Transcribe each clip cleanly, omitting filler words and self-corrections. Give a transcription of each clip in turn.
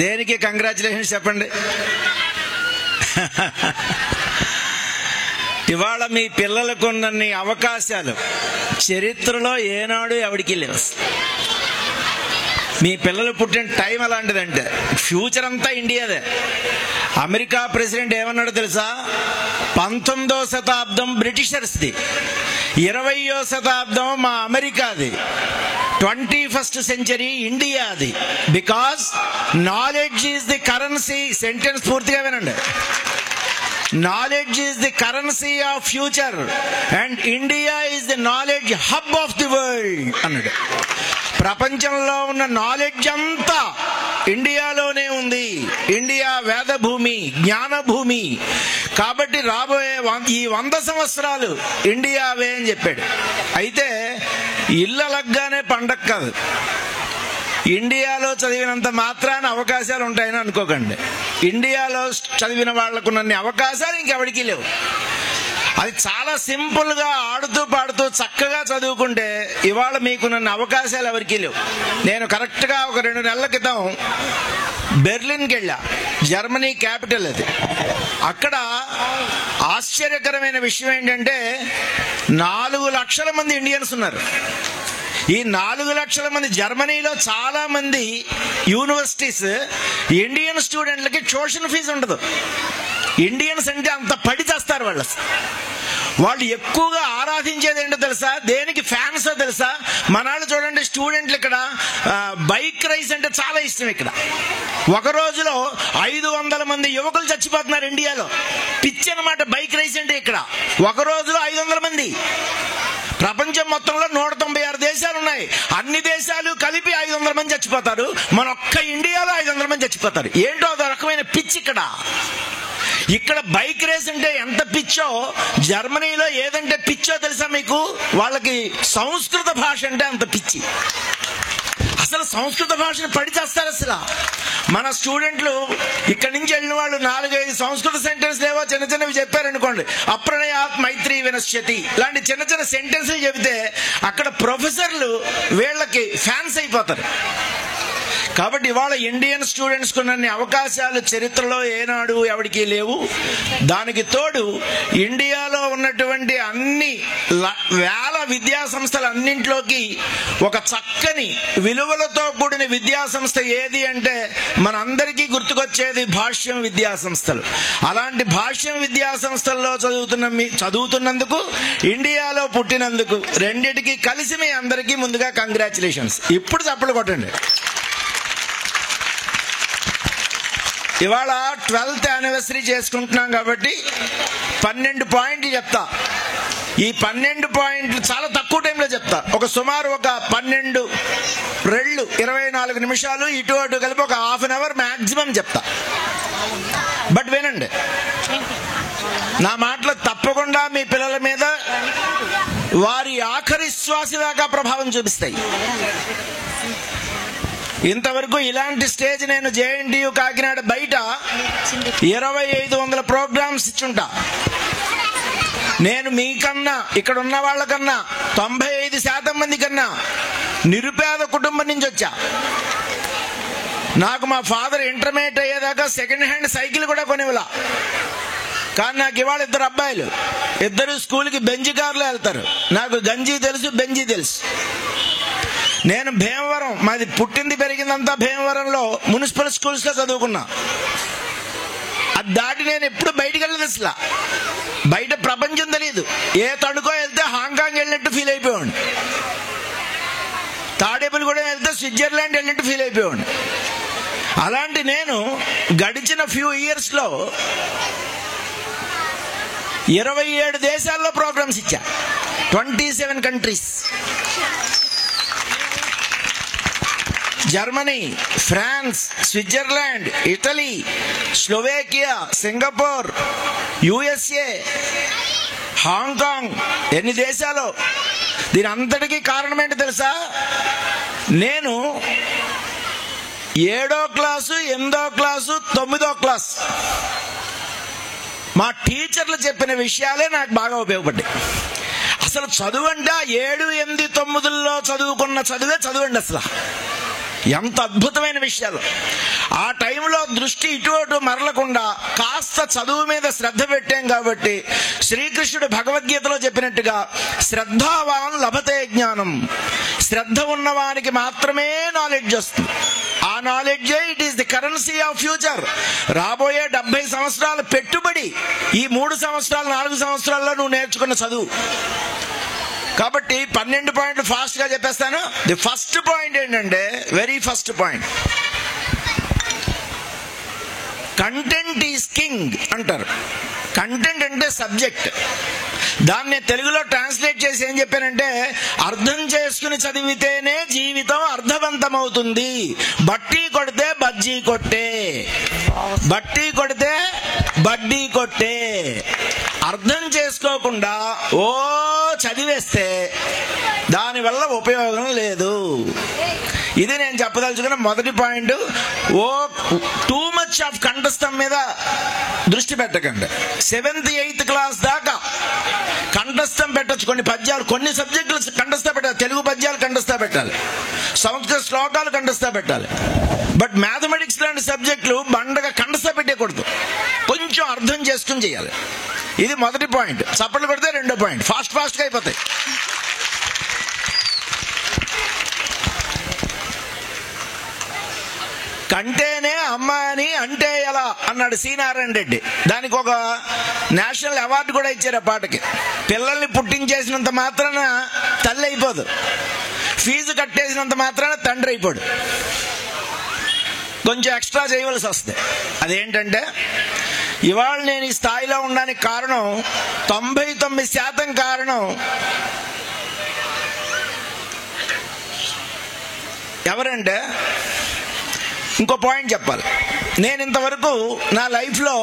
దేనికి కంగ్రాచులేషన్స్ చెప్పండి. ఇవాళ మీ పిల్లలకు ఉన్నన్ని అవకాశాలు చరిత్రలో ఏనాడు ఎవరికి లేవు. మీ పిల్లలు పుట్టిన టైం అలాంటిదంటే ఫ్యూచర్ అంతా ఇండియాదే. అమెరికా ప్రెసిడెంట్ ఏమన్నాడో తెలుసా? 19వ శతాబ్దం బ్రిటిషర్స్ది, 20వ శతాబ్దం మా అమెరికాది, 21st సెంచరీ ఇండియాది. Because knowledge is the currency. Sentence పూర్తిగా వినండి. Knowledge is the currency of future and India is the knowledge hub of the world అన్నాడు. ప్రపంచంలో ఉన్న నాలెడ్జ్ అంతా ఇండియాలోనే ఉంది. ఇండియా వేద భూమి, జ్ఞాన భూమి. కాబట్టి రాబోయే ఈ 100 సంవత్సరాలు ఇండియావే అని చెప్పాడు. అయితే ఇళ్ళలగ్గానే పండగ కాదు. ఇండియాలో చదివినంత మాత్రాన అవకాశాలు ఉంటాయని అనుకోకండి. ఇండియాలో చదివిన వాళ్లకున్నన్ని అవకాశాలు ఇంకెవడికి లేవు. అది చాలా సింపుల్ గా ఆడుతూ పాడుతూ చక్కగా చదువుకుంటే ఇవాళ మీకున్న అవకాశాలు ఎవరికి లేవు. నేను కరెక్ట్ గా ఒక 2 నెలల క్రితం బెర్లిన్కి వెళ్ళా. జర్మనీ క్యాపిటల్ అది. అక్కడ ఆశ్చర్యకరమైన విషయం ఏంటంటే 4 లక్షల మంది ఇండియన్స్ ఉన్నారు. ఈ 4 లక్షల మంది జర్మనీలో చాలా మంది యూనివర్సిటీస్ ఇండియన్ స్టూడెంట్లకి ట్యూషన్ ఫీజు ఉండదు. ఇండియన్స్ అంటే అంత పడి చేస్తారు వాళ్ళు ఎక్కువగా ఆరాధించేది ఏంటో తెలుసా? దేనికి ఫ్యాన్స్ తెలుసా? మనాళ్ళు చూడండి, స్టూడెంట్లు ఇక్కడ బైక్ రైస్ అంటే చాలా ఇష్టం. ఇక్కడ ఒక రోజులో 500 మంది యువకులు చచ్చిపోతున్నారు ఇండియాలో. పిచ్చి అన్నమాట బైక్ రైస్ అంటే. ఇక్కడ ఒక రోజులో 500 మంది. ప్రపంచం మొత్తంలో 196 దేశాలు ఉన్నాయి. అన్ని దేశాలు కలిపి 500 మంది చచ్చిపోతారు. మన ఒక్క ఇండియాలో 500 మంది చచ్చిపోతారు. ఏంటో అదో రకమైన పిచ్చి ఇక్కడ. ఇక్కడ బైక్ రేస్ అంటే ఎంత పిచ్చో, జర్మనీలో ఏదంటే పిచ్చో తెలుసా మీకు? వాళ్ళకి సంస్కృత భాష అంటే అంత పిచ్చి. అసలు సంస్కృత భాషను పడి చేస్తారు. అసలు మన స్టూడెంట్లు ఇక్కడి నుంచి వెళ్ళిన వాళ్ళు 4-5 సంస్కృత సెంటెన్స్ లేవో చిన్న చిన్నవి చెప్పారనుకోండి, అప్రణయాత్ మైత్రి వినశ్యతి ఇలాంటి చిన్న చిన్న సెంటెన్స్లు చెబితే అక్కడ ప్రొఫెసర్లు వీళ్ళకి ఫ్యాన్స్ అయిపోతారు. కాబట్టి ఇవాళ ఇండియన్ స్టూడెంట్స్ కున్నన్ని అవకాశాలు చరిత్రలో ఏనాడు ఎవరికి లేవు. దానికి తోడు ఇండియాలో ఉన్నటువంటి అన్ని వేల విద్యా సంస్థలన్నింటిలోకి ఒక చక్కని విలువలతో కూడిన విద్యా సంస్థ ఏది అంటే మనందరికీ భాష్యం విద్యా సంస్థలు. అలాంటి భాష్యం విద్యా సంస్థల్లో చదువుతున్నందుకు, ఇండియాలో పుట్టినందుకు రెండిటికి కలిసి మీ అందరికీ ముందుగా కంగ్రాచులేషన్స్. ఇప్పుడు చప్పట్లు కొట్టండి. ఇవాళ 12th యానివర్సరీ చేసుకుంటున్నాం కాబట్టి 12 పాయింట్లు చెప్తా. ఈ 12 పాయింట్లు చాలా తక్కువ టైంలో చెప్తా. సుమారు ఒక 12 రెళ్ళు 24 నిమిషాలు ఇటు అటు కలిపి ఒక ½ an hour మ్యాక్సిమం చెప్తా. బట్ వినండి, నా మాటలు తప్పకుండా మీ పిల్లల మీద వారి ఆఖరి శ్వాస దాకా ప్రభావం చూపిస్తాయి. ఇంతవరకు ఇలాంటి స్టేజ్ నేను జేఎన్టీయూ కాకినాడ బయట 2500 ప్రోగ్రామ్స్ ఇచ్చుంటా. నేను మీకన్నా, ఇక్కడ ఉన్న వాళ్ళకన్నా 95% మంది కన్నా నిరుపేద కుటుంబం నుంచి వచ్చా. నాకు మా ఫాదర్ ఇంటర్మీడియట్ అయ్యేదాకా సెకండ్ హ్యాండ్ సైకిల్ కూడా కొనివ్వలా. కానీ నాకు ఇవాళ 2 అబ్బాయిలు, ఇద్దరు స్కూల్కి బెంజి కార్లో వెళ్తారు. నాకు గంజీ తెలుసు, బెంజీ తెలుసు. నేను భీమవరం, మాది పుట్టింది పెరిగిందంతా భీమవరంలో మున్సిపల్ స్కూల్స్ లో చదువుకున్నా. అది దాటి నేను ఎప్పుడు బయటికి వెళ్ళదు. అసలు బయట ప్రపంచం తెలియదు. ఏ తణుకో వెళ్తే హాంకాంగ్ వెళ్ళినట్టు ఫీల్ అయిపోయాడు. తాడేపల్లి కూడా వెళ్తే స్విట్జర్లాండ్ వెళ్ళినట్టు ఫీల్ అయిపోయాడు. అలాంటి నేను గడిచిన ఫ్యూ ఇయర్స్ లో 27 దేశాల్లో ప్రోగ్రామ్స్ ఇచ్చా. 27 countries. Germany, France, Switzerland, Italy, Slovakia, Singapore, USA, Hong Kong, ఎన్ని దేశాలు. దీని అంతటికీ కారణం ఏంటి తెలుసా? నేను 7వ క్లాసు, 8వ క్లాసు, 9వ క్లాస్ మా టీచర్లు చెప్పిన విషయాలే నాకు బాగా ఉపయోగపడ్డాయి. అసలు చదువు అంటే 7, 8, 9లో చదువుకున్న చదువే చదువండి. అసలు ఎంత అద్భుతమైన విషయాలు. ఆ టైం దృష్టి ఇటు అటు మరలకుండా కాస్త చదువు మీద శ్రద్ధ పెట్టాం కాబట్టి శ్రీకృష్ణుడు భగవద్గీతలో చెప్పినట్టుగా శ్రద్ధావాన్ లభతే జ్ఞానం, శ్రద్ధ ఉన్నవానికి మాత్రమే నాలెడ్జ్ వస్తుంది. ఆ నాలెడ్జే it is the currency of future. రాబోయే 70 సంవత్సరాల పెట్టుబడి ఈ 3 సంవత్సరాలు 4 సంవత్సరాల్లో నువ్వు నేర్చుకున్న చదువు. కాబట్టి 12 పాయింట్లు ఫాస్ట్ గా చెప్పేస్తాను. ది ఫస్ట్ పాయింట్ ఏంటంటే, very first point, content is king అంటారు. కంటెంట్ అంటే సబ్జెక్ట్. దాన్ని తెలుగులో ట్రాన్స్లేట్ చేసి ఏం చెప్పానంటే, అర్థం చేసుకుని చదివితేనే జీవితం అర్థవంతమవుతుంది. బట్టి కొడితే బజ్జీ కొట్టే, బట్టి కొడితే బడ్డీ కొట్టే. అర్థం చేసుకోకుండా ఓ చదివేస్తే దానివల్ల ఉపయోగం లేదు. ఇది నేను చెప్పదలుచుకున్న మొదటి point. Oh too much of కంఠస్థం మీద దృష్టి పెట్టకండి. 7th 8th క్లాస్ దాకా కంఠస్థం పెట్టచ్చు. కొన్ని పద్యాలు, కొన్ని సబ్జెక్టులు కంఠస్థ పెట్టాలి. తెలుగు పద్యాలు కంఠస్థ పెట్టాలి, సంస్కృత శ్లోకాలు కంఠస్థ పెట్టాలి. బట్ మ్యాథమెటిక్స్ లాంటి సబ్జెక్టులు బండగా కంఠస్థ పెట్టకూడదు, కొంచెం అర్థం చేసుకుని చేయాలి. ఇది మొదటి పాయింట్. చప్పట్లు కొడితే రెండో పాయింట్. ఫాస్ట్ గా అయిపోతాయి. కంటేనే అమ్మ అని అంటే ఎలా అన్నాడు సి నారాయణ రెడ్డి. దానికి ఒక నేషనల్ అవార్డు కూడా ఇచ్చారు ఆ పాటకి. పిల్లల్ని పుట్టించేసినంత మాత్రాన తల్లి అయిపోదు, ఫీజు కట్టేసినంత మాత్రాన తండ్రి అయిపోడు. కొంచెం ఎక్స్ట్రా చేయవలసి వస్తుంది. అదేంటంటే, ఇవాళ నేను ఈ స్థాయిలో ఉండడానికి కారణం 99% కారణం ఎవరంటే, ఇంకో పాయింట్ చెప్పాలి. నేను ఇంతవరకు నా లైఫ్లో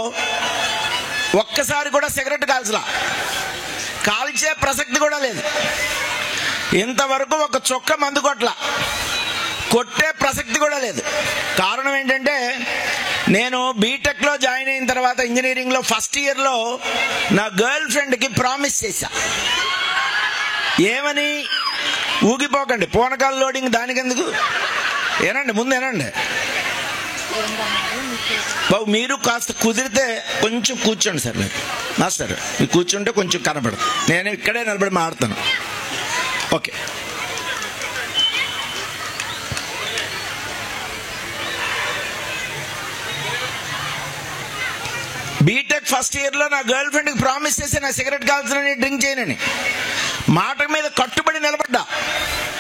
ఒక్కసారి కూడా సిగరెట్ కాల్చే ప్రసక్తి కూడా లేదు. ఇంతవరకు ఒక చొక్క మందు కొట్టే ప్రసక్తి కూడా లేదు. కారణం ఏంటంటే, నేను బీటెక్లో జాయిన్ అయిన తర్వాత ఇంజనీరింగ్లో ఫస్ట్ ఇయర్లో నా గర్ల్ ఫ్రెండ్కి ప్రామిస్ చేశా. ఏమని? ఊగిపోకండి, పూనకాల లోడింగ్ దానికెందుకు, ఏనండి ముందు ఏనండి బాబు, మీరు కాస్త కుదిరితే కొంచెం కూర్చోండి సార్. మీరు మాస్టర్ మీరు కూర్చుంటే కొంచెం కనపడదు, నేను ఇక్కడే నిలబడి మాట్లాడతాను. ఓకే, బీటెక్ ఫస్ట్ ఇయర్లో నా గర్ల్ ఫ్రెండ్కి ప్రామిస్ చేసి నా సిగరెట్ కాల్చనని, డ్రింక్ చేయనని మాట మీద కట్టుబడి నిలబడ్డా.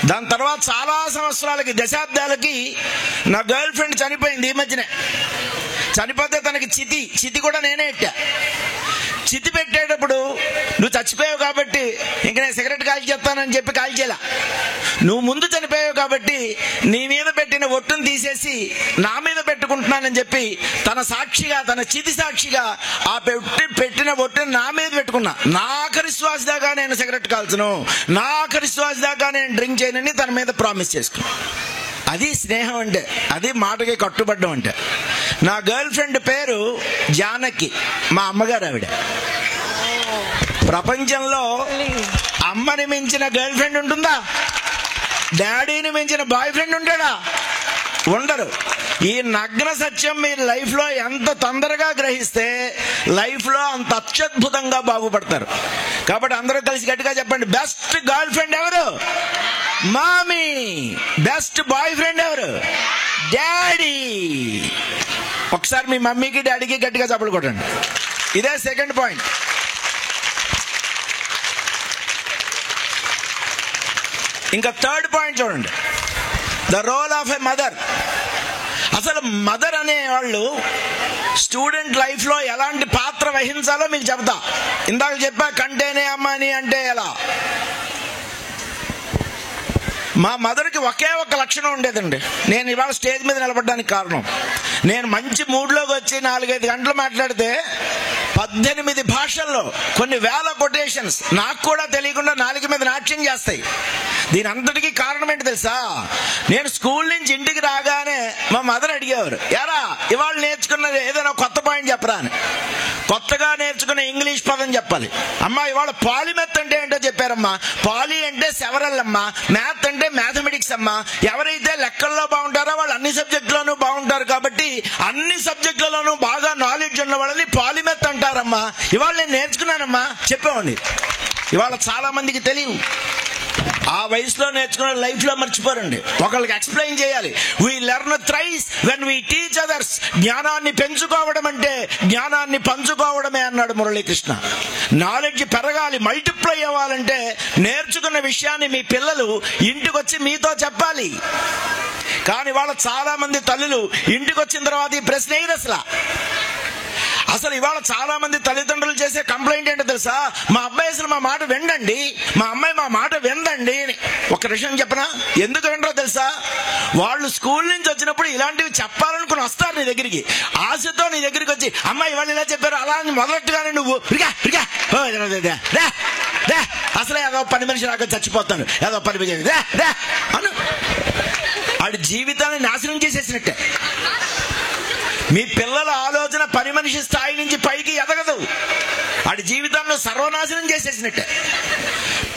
దాని తర్వాత చాలా సంవత్సరాలకి, దశాబ్దాలకి నా గర్ల్ ఫ్రెండ్ చనిపోయింది. ఈ మధ్యనే చనిపోతే తనకి చితి కూడా నేనే ఎట్టా. చితి పెట్టేటప్పుడు నువ్వు చచ్చిపోయావు కాబట్టి ఇంక నేను సిగరెట్ కాల్చేస్తానని చెప్పి కాల్చేలా. నువ్వు ముందు చనిపోయావు కాబట్టి నీ మీద పెట్టిన ఒట్టును తీసేసి నా మీద పెట్టుకుంటున్నానని చెప్పి తన సాక్షిగా, తన చితి సాక్షిగా ఆ పెట్టిన ఒట్టుని నా మీద పెట్టుకున్నా. నా ఆఖరి శ్వాస దాకా నేను సిగరెట్ కాల్చను, నా ఆఖరి శ్వాస దాకా నేను డ్రింక్ చేయనని తన మీద ప్రామిస్ చేసుకున్నా. అది స్నేహం అంటే, అది మాటకి కట్టుబడ్డం అంటే. నా గర్ల్ ఫ్రెండ్ పేరు జానకి, మా అమ్మగారు ఆవిడ. ప్రపంచంలో అమ్మని మించిన గర్ల్ ఫ్రెండ్ ఉంటుందా? డాడీని మించిన బాయ్ ఫ్రెండ్ ఉంటాడా? ఉండరు. ఈ నగ్న సత్యం మీరు లైఫ్లో ఎంత తొందరగా గ్రహిస్తే లైఫ్లో అంత అత్యద్భుతంగా బాగుపడతారు. కాబట్టి అందరూ కలిసి గట్టిగా చెప్పండి, బెస్ట్ గర్ల్ ఫ్రెండ్ ఎవరు? మామీ. బెస్ట్ బాయ్ ఫ్రెండ్ ఎవరు? డాడీ. ఒకసారి మీ మమ్మీకి డాడీకి గట్టిగా చప్పట్లు కొట్టండి. ఇదే సెకండ్ పాయింట్. ఇంకా థర్డ్ పాయింట్ చూడండి, the role of a mother. అసలు మదర్ అనేవాళ్ళు స్టూడెంట్ లైఫ్లో ఎలాంటి పాత్ర వహించాలో మీకు చెప్తా. ఇందాక చెప్పా కంటేనే అమ్మ అని అంటే ఎలా. మా మదర్కి ఒకే ఒక లక్షణం ఉండేదండి. నేను ఇవాళ స్టేజ్ మీద నిలబడడానికి కారణం, నేను మంచి మూడ్లోకి వచ్చి 4-5 గంటలు మాట్లాడితే 18 భాషల్లో కొన్ని వేల కొటేషన్స్ నాకు కూడా తెలియకుండా నాలుగు మీద నాట్యం చేస్తాయి. దీని అంతటికీ కారణం ఏంటి తెలుసా? నేను స్కూల్ నుంచి ఇంటికి రాగానే మా మదర్ అడిగేవారు, ఎరా ఇవాళ నేర్చుకున్నది ఏదైనా కొత్త పాయింట్ చెప్పరా అని. కొత్తగా నేర్చుకున్న ఇంగ్లీష్ పదం చెప్పాలి. అమ్మా ఇవాళ పాలిమెత్ అంటే ఏంటో చెప్పారమ్మా. పాలి అంటే సెవరల్ అమ్మా, మ్యాథ్ అంటే మ్యాథమెటిక్స్ అమ్మా. ఎవరైతే లెక్కల్లో బాగుంటారో వాళ్ళు అన్ని సబ్జెక్టులోనూ బాగుంటారు కాబట్టి అన్ని సబ్జెక్టులలోనూ బాగా నాలెడ్జ్ ఉన్న వాళ్ళని పాలిమెత్ అంటారమ్మా. ఇవాళ నేను నేర్చుకున్నానమ్మా చెప్పేవాడిని. ఇవాళ చాలా మందికి తెలియదు. ఆ వయసులో నేర్చుకున్న లైఫ్ లో మర్చిపోరండి. ఒకళ్ళకి ఎక్స్ప్లెయిన్ చేయాలి. We learn thrice when we teach others. జ్ఞానాన్ని పెంచుకోవడం అంటే జ్ఞానాన్ని పంచుకోవడమే అన్నాడు మురళీకృష్ణ. నాలెడ్జ్ పెరగాలి, మల్టిప్లై అవ్వాలంటే నేర్చుకున్న విషయాన్ని మీ పిల్లలు ఇంటికి వచ్చి మీతో చెప్పాలి. కానీ వాళ్ళ చాలా మంది తల్లులు ఇంటికి వచ్చిన తర్వాత ఈ ప్రశ్న వేయరు. అసలు ఇవాళ చాలా మంది తల్లిదండ్రులు చేసే కంప్లైంట్ ఏంటో తెలుసా? మా అబ్బాయి అసలు మా మాట వినండి, మా అమ్మాయి మా మాట వినండి అని. ఒక విషయం చెప్పనా, ఎందుకు వినరో తెలుసా? వాళ్ళు స్కూల్ నుంచి వచ్చినప్పుడు ఇలాంటివి చెప్పాలనుకుని వస్తారు నీ దగ్గరికి. ఆశతో నీ దగ్గరికి వచ్చి అమ్మాయి వాళ్ళు ఇలా చెప్పారు అలా అని మొదలెట్టుగానే నువ్వు అసలే ఏదో పని మనిషి రాక చచ్చిపోతాను, ఏదో పని అను. వాడి జీవితాన్ని నాశనం చేసేసినట్టే. మీ పిల్లల ఆలోచన పని మనిషి స్థాయి నుంచి పైకి ఎదగదు. వాడి జీవితాన్ని సర్వనాశనం చేసేసినట్టే.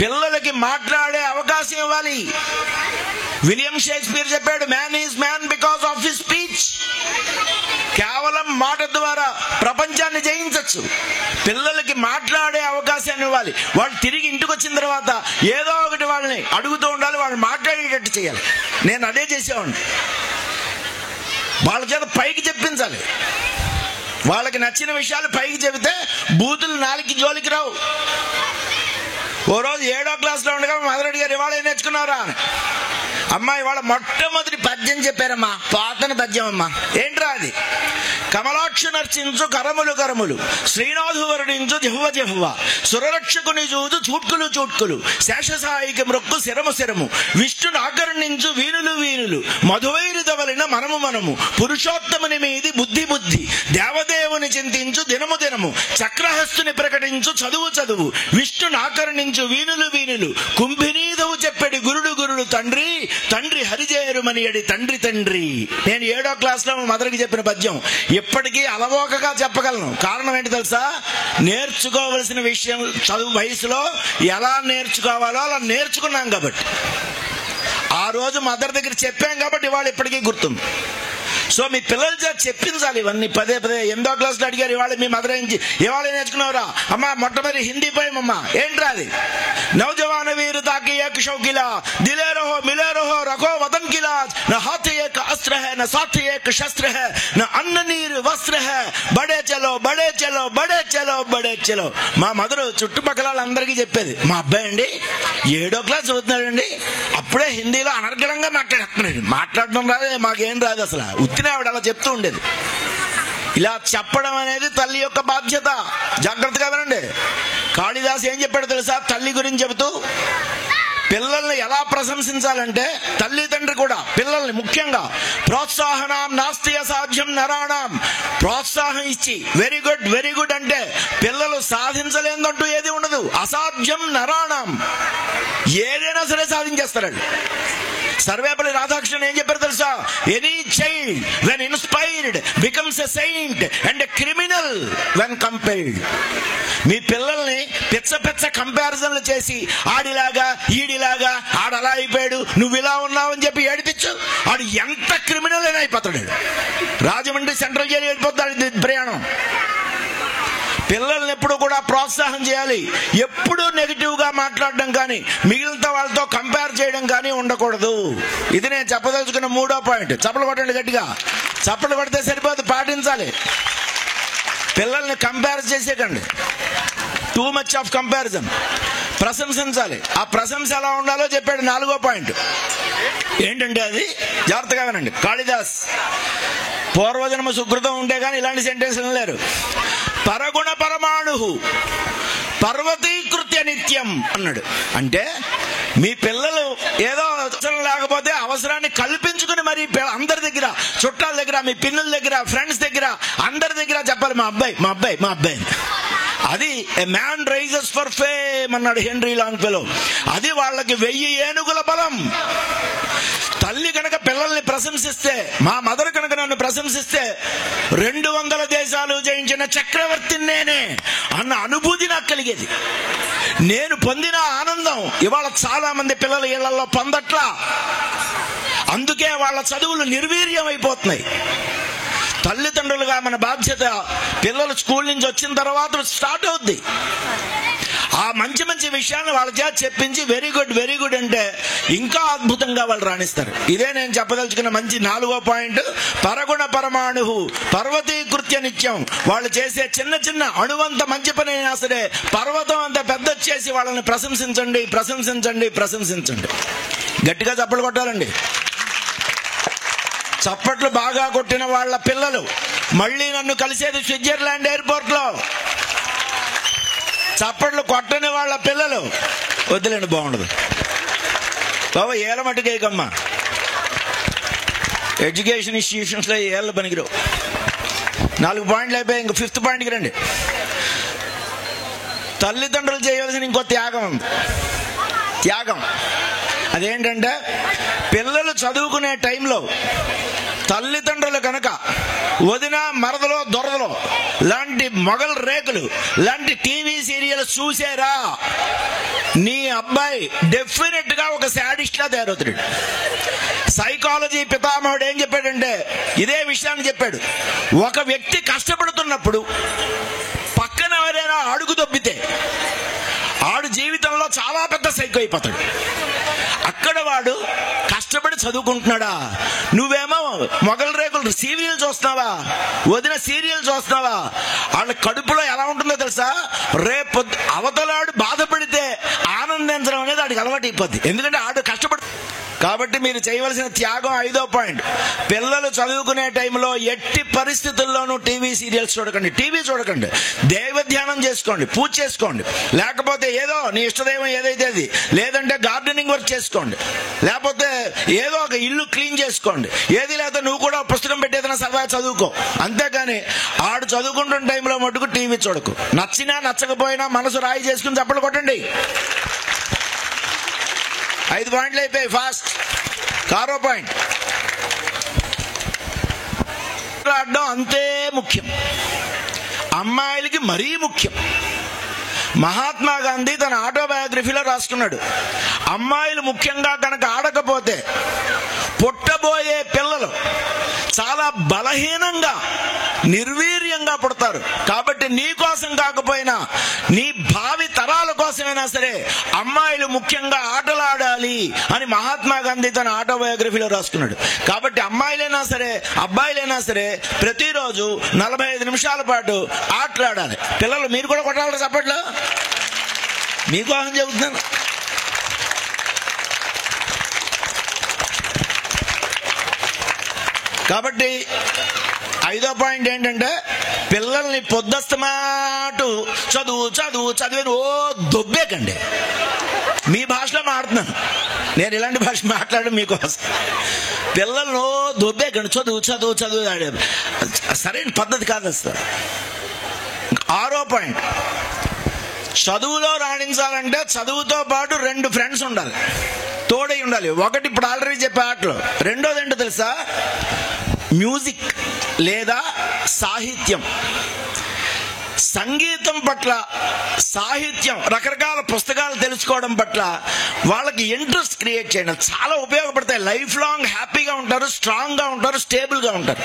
పిల్లలకి మాట్లాడే అవకాశం ఇవ్వాలి. విలియం షేక్స్పియర్ చెప్పాడు, man is man because of his speech. కేవలం మాట ద్వారా ప్రపంచాన్ని జయించవచ్చు. పిల్లలకి మాట్లాడే అవకాశాన్ని ఇవ్వాలి. వాళ్ళు తిరిగి ఇంటికి వచ్చిన తర్వాత ఏదో ఒకటి వాళ్ళని అడుగుతూ ఉండాలి, వాళ్ళు మాట్లాడేటట్టు చేయాలి. నేను అదే చేసేవాడిని. వాళ్ళ చేత పైకి చెప్పించాలి. వాళ్ళకి నచ్చిన విషయాలు పైకి చెబితే బూతులు నాలుగు జోలికి రావు. ఓ రోజు 7వ క్లాస్లో ఉండగా మదర్ అడిగారు, ఇవాళ ఏం నేర్చుకున్నారా అని. అమ్మాయి వాళ్ళ మొట్టమొదటి పద్యం చెప్పారమ్మా, పాతన పద్యం అమ్మా. ఏంట్రా అది? కమలాక్ష నర్చించు కరములు కరములు, శ్రీనాథు వరుడించు జహువ జహువ, సురరక్షకుని చూచు చూట్కులు చూట్కులు, శేషసాయికి మృక్కు శిరము శిరము, విష్ణును ఆకర్ణించు వీనులు వీనులు, మధువైరి దవలిన మనము మనము, పురుషోత్తముని మీది బుద్ధి బుద్ధి, దేవదేవుని చింతించు దినము దినము, చక్రహస్తుని ప్రకటించు చదువు చదువు, విష్ణును ఆకర్ణించు వీనులు వీనులు, కుంభినీదవు చెప్పెడి గురుడు గురుడు తండ్రి, తండ్రి హరిజేరుమని అడి తండ్రి తండ్రి. నేను 7వ క్లాస్లో మదర్కి చెప్పిన పద్యం ఇప్పటికీ అలవోకగా చెప్పగలను. కారణం ఏంటి తెలుసా? నేర్చుకోవలసిన విషయం చదువు వయసులో ఎలా నేర్చుకోవాలో అలా నేర్చుకున్నాం కాబట్టి. ఆ రోజు మదర్ దగ్గర చెప్పాం కాబట్టి ఇవాళ ఇప్పటికీ గుర్తుంది. సో మీ పిల్లల చేత చెప్పించాలి ఇవన్నీ పదే పదే. 8వ క్లాస్లో అడిగారు, ఇవాళ మీ మదర్ ఏంటి ఇవాళ నేర్చుకున్నావురా? అమ్మా మొట్టమొదటి హిందీ పోయం అమ్మా. ఏంట్రా అది? నౌజవాన్ వీరు తాకి ఏక్ షౌకిలా, దిలే రహో మిలే రహో రఖో వతన్ కిలా, నా హాత్ ఏక్ అస్త్ర హై, నా సాత్ ఏక్ శస్త్ర హై, నా అన్న నీరు వస్త్ర హై, బడే చలో బడే చలో బడే చలో బడే చలో. మా మదరు చుట్టుపక్కల వాళ్ళందరికీ చెప్పేది. మా అబ్బాయి అండి 7వ క్లాస్ చదువుతున్నాడండి, అప్పుడే హిందీలో అనర్గళంగా మాట్లాడుతున్నాడు. మాట్లాడడం రాదే, మాకేం రాదు అసలు. ఆవిడ అలా చెప్తూ ఉండేది. ఇలా చెప్పడం అనేది తల్లి యొక్క బాధ్యత. జాగ్రత్తగా వినండి. కాళిదాసు ఏం చెప్పాడు తెలుసా? తల్లి గురించి చెబుతూ పిల్లల్ని ఎలా ప్రశంసించాలంటే, తల్లిదండ్రి కూడా పిల్లల్ని ముఖ్యంగా ప్రోత్సాహనం నాస్తి అసాధ్యం నరాణం, ప్రోత్సాహం ఇచ్చి వెరీ గుడ్ వెరీ గుడ్ అంటే పిల్లలు సాధించలేదంటూ ఏది ఉండదు. అసాధ్యం నరాణం, ఏదైనా సరే సాధించేస్తారండి. సర్వేపల్లి రాధాకృష్ణన్ ఏం చెప్పారు తెలుసా? Any child when inspired becomes a saint and a criminal when compiled. మీ పిల్లల్ని పిచ్చ పిచ్చ కంపారిజన్లు చేసి ఆడిలాగా ఈడిలాగా ఆడలా అయిపోయాడు నువ్వు ఇలా ఉన్నావు అని చెప్పి ఏడిపించు, ఆడు ఎంత క్రిమినల్ అయినా అయిపోతాడు. రాజమండ్రి సెంట్రల్ జైలు వెళ్ళిపోతాడు ప్రయాణం. పిల్లల్ని ఎప్పుడు కూడా ప్రోత్సాహం చేయాలి. ఎప్పుడు నెగిటివ్ గా మాట్లాడడం కానీ మిగిలిన వాళ్ళతో కంపేర్ చేయడం కానీ ఉండకూడదు. ఇది నేను చెప్పదలుచుకున్న 3వ పాయింట్. చప్పలు కొట్టండి గట్టిగా. చప్పలు కొడితే సరిపోదు, పాటించాలి. పిల్లల్ని కంపేర్ చేసేకండి. Too much of comparison. ప్రశంసించాలి. ఆ ప్రశంస ఎలా ఉండాలో చెప్పాడు 4వ పాయింట్. ఏంటంటే అది జాగ్రత్తగా వినండి. కాళిదాస్ పూర్వజన్మ సుకృతం ఉంటే కానీ ఇలాంటి సెంటెన్స్ వినలేరు. పరగుణ పరమాణు పర్వతీకృత్య నిత్యం అన్నాడు. అంటే మీ పిల్లలు ఏదో అవసరం లేకపోతే అవసరాన్ని కల్పించుకుని మరి అందరి దగ్గర, చుట్టాల దగ్గర, మీ పిన్నుల దగ్గర, ఫ్రెండ్స్ దగ్గర, అందరి దగ్గర చెప్పాలి మా అబ్బాయి మా అబ్బాయి మా అబ్బాయి. అది a man rises for fame అన్నాడు హెన్రీ లాంగ్ఫెలో. అది వాళ్ళకి 1000 ఏనుగుల బలం. తల్లి కనుక పిల్లల్ని ప్రశంసిస్తే, మా మదర్ కనుక నన్ను ప్రశంసిస్తే 200 దేశాలు జయించిన చక్రవర్తిని నేనే అన్న అనుభూతి నాకు కలిగేది. నేను పొందిన ఆనందం ఇవాళ చాలా మంది పిల్లల ఇళ్లలో పొందట్లా. అందుకే వాళ్ళ చదువులు నిర్వీర్యం అయిపోతున్నాయి. తల్లిదండ్రులుగా మన బాధ్యత పిల్లలు స్కూల్ నుంచి వచ్చిన తర్వాత స్టార్ట్ అవుద్ది. ఆ మంచి మంచి విషయాన్ని వాళ్ళ చేత చెప్పించి వెరీ గుడ్ అంటే ఇంకా అద్భుతంగా వాళ్ళు రాణిస్తారు. ఇదే నేను చెప్పదలుచుకున్న మంచి 4వ పాయింట్. పరగుణ పరమాణు పర్వతీకృత్య నిత్యం. వాళ్ళు చేసే చిన్న చిన్న అణువంత మంచి పని అయినా సరే పర్వతం అంత పెద్ద చేసి వాళ్ళని ప్రశంసించండి ప్రశంసించండి ప్రశంసించండి. గట్టిగా చప్పట్లు కొట్టాలండి. చప్పట్లు బాగా కొట్టిన వాళ్ళ పిల్లలు మళ్ళీ నన్ను కలిసేది స్విట్జర్లాండ్ ఎయిర్పోర్ట్ లో. చప్పట్లు కొట్టని వాళ్ళ పిల్లలు వద్దులేండి, బాగుండదు బాబా. ఏళ్ళ మట్టుకేకమ్మా, ఎడ్యుకేషన్ ఇన్స్టిట్యూషన్స్ లో ఏళ్ళ పనికిరావు. 4 పాయింట్లు అయిపోయాయి. ఇంక 5th పాయింట్కి రండి. తల్లిదండ్రులు చేయవలసిన ఇంకో త్యాగం ఉంది. త్యాగం అదేంటంటే, పిల్లలు చదువుకునే టైంలో తల్లిదండ్రులు కనుక వదిన, మరదలో, దొరదలో లాంటి మొగల్ రేకులు లాంటి టీవీ సీరియల్ చూసారా, నీ అబ్బాయి డెఫినెట్ గా ఒక శాడిస్ట్ లా తయారవుతాడు. సైకాలజీ పితామహుడు ఏం చెప్పాడంటే ఇదే విషయాన్ని చెప్పాడు. ఒక వ్యక్తి కష్టపడుతున్నప్పుడు పక్కన ఎవరైనా అడుగు దొబ్బితే ఆడు జీవితంలో చాలా పెద్ద సైకో అయిపోతాడు. అక్కడ వాడు కష్టపడి చదువుకుంటున్నాడా, నువ్వేమో మొగల్ రేకులు సీరియల్ చూస్తున్నావా, వదిన సీరియల్ చూస్తున్నావా, వాళ్ళ కడుపులో ఎలా ఉంటుందో తెలుసా? రేపు అవతలాడు బాధపడితే ఆనందించడం అనేది వాడికి అలవాటు అయిపోద్ది. ఎందుకంటే ఆడు కష్టపడి. కాబట్టి మీరు చేయవలసిన త్యాగం 5వ పాయింట్. పిల్లలు చదువుకునే టైంలో ఎట్టి పరిస్థితుల్లోనూ టీవీ సీరియల్స్ చూడకండి, టీవీ చూడకండి. దైవ ధ్యానం చేసుకోండి, పూజ చేసుకోండి. లేకపోతే ఏదో నీ ఇష్టదైవం ఏదైతే అది, లేదంటే గార్డెనింగ్ వర్క్ చేసుకోండి, లేకపోతే ఏదో ఒక ఇల్లు క్లీన్ చేసుకోండి. ఏది లేకపోతే నువ్వు కూడా పుస్తకం పెట్టేదైనా సరదా చదువుకో. అంతేగాని ఆడు చదువుకుంటున్న టైంలో మటుకు టీవీ చూడకు. నచ్చినా నచ్చకపోయినా మనసు రాయి చేసుకుని చప్పట్లు కొట్టండి. 5 పాయింట్లు అయిపోయాయి. ఫాస్ట్. 6వ పాయింట్. ఆడడం అంతే ముఖ్యం, అమ్మాయిలకి మరీ ముఖ్యం. మహాత్మా గాంధీ తన ఆటోబయోగ్రఫీలో రాసుకున్నాడు, అమ్మాయిలు ముఖ్యంగా కనుక ఆడకపోతే పుట్టబోయే పిల్లలు చాలా బలహీనంగా నిర్వీర్యంగా పుడతారు. కాబట్టి నీ కోసం కాకపోయినా నీ భావి తరాల కోసమైనా సరే అమ్మాయిలు ముఖ్యంగా ఆటలాడాలి అని మహాత్మా గాంధీ తన ఆటోబయోగ్రఫీలో రాసుకున్నాడు. కాబట్టి అమ్మాయిలైనా సరే అబ్బాయిలైనా సరే ప్రతిరోజు 45 నిమిషాల పాటు ఆటలాడాలి. పిల్లలు మీరు కూడా కొట్టాలి చప్పట్లో, మీకోసం చెబుతున్నాను. కాబట్టి 5వ పాయింట్ ఏంటంటే, పిల్లల్ని పొద్దస్తమాటు చదువు చదువు చదివేది ఓ దొబ్బేకండి. మీ భాషలో మాట్లాడుతున్నాను నేను, ఇలాంటి భాష మాట్లాడడం మీకోసం. పిల్లలను దొబ్బేకండి, చదువు చదువు చదువు సరైన పద్ధతి కాదు అసలు. 6వ పాయింట్. చదువులో రాణించాలంటే చదువుతో పాటు 2 ఫ్రెండ్స్ ఉండాలి, తోడై ఉండాలి. ఒకటి ఇప్పుడు ఆల్రెడీ చెప్పే ఆటలు. రెండోది ఏంటో తెలుసా? మ్యూజిక్ లేదా సాహిత్యం. సంగీతం పట్ల, సాహిత్యం, రకరకాల పుస్తకాలు తెలుసుకోవడం పట్ల వాళ్ళకి ఇంట్రెస్ట్ క్రియేట్ చేయడం చాలా ఉపయోగపడతాయి. లైఫ్ లాంగ్ హ్యాపీగా ఉంటారు, స్ట్రాంగ్ గా ఉంటారు, స్టేబుల్ గా ఉంటారు.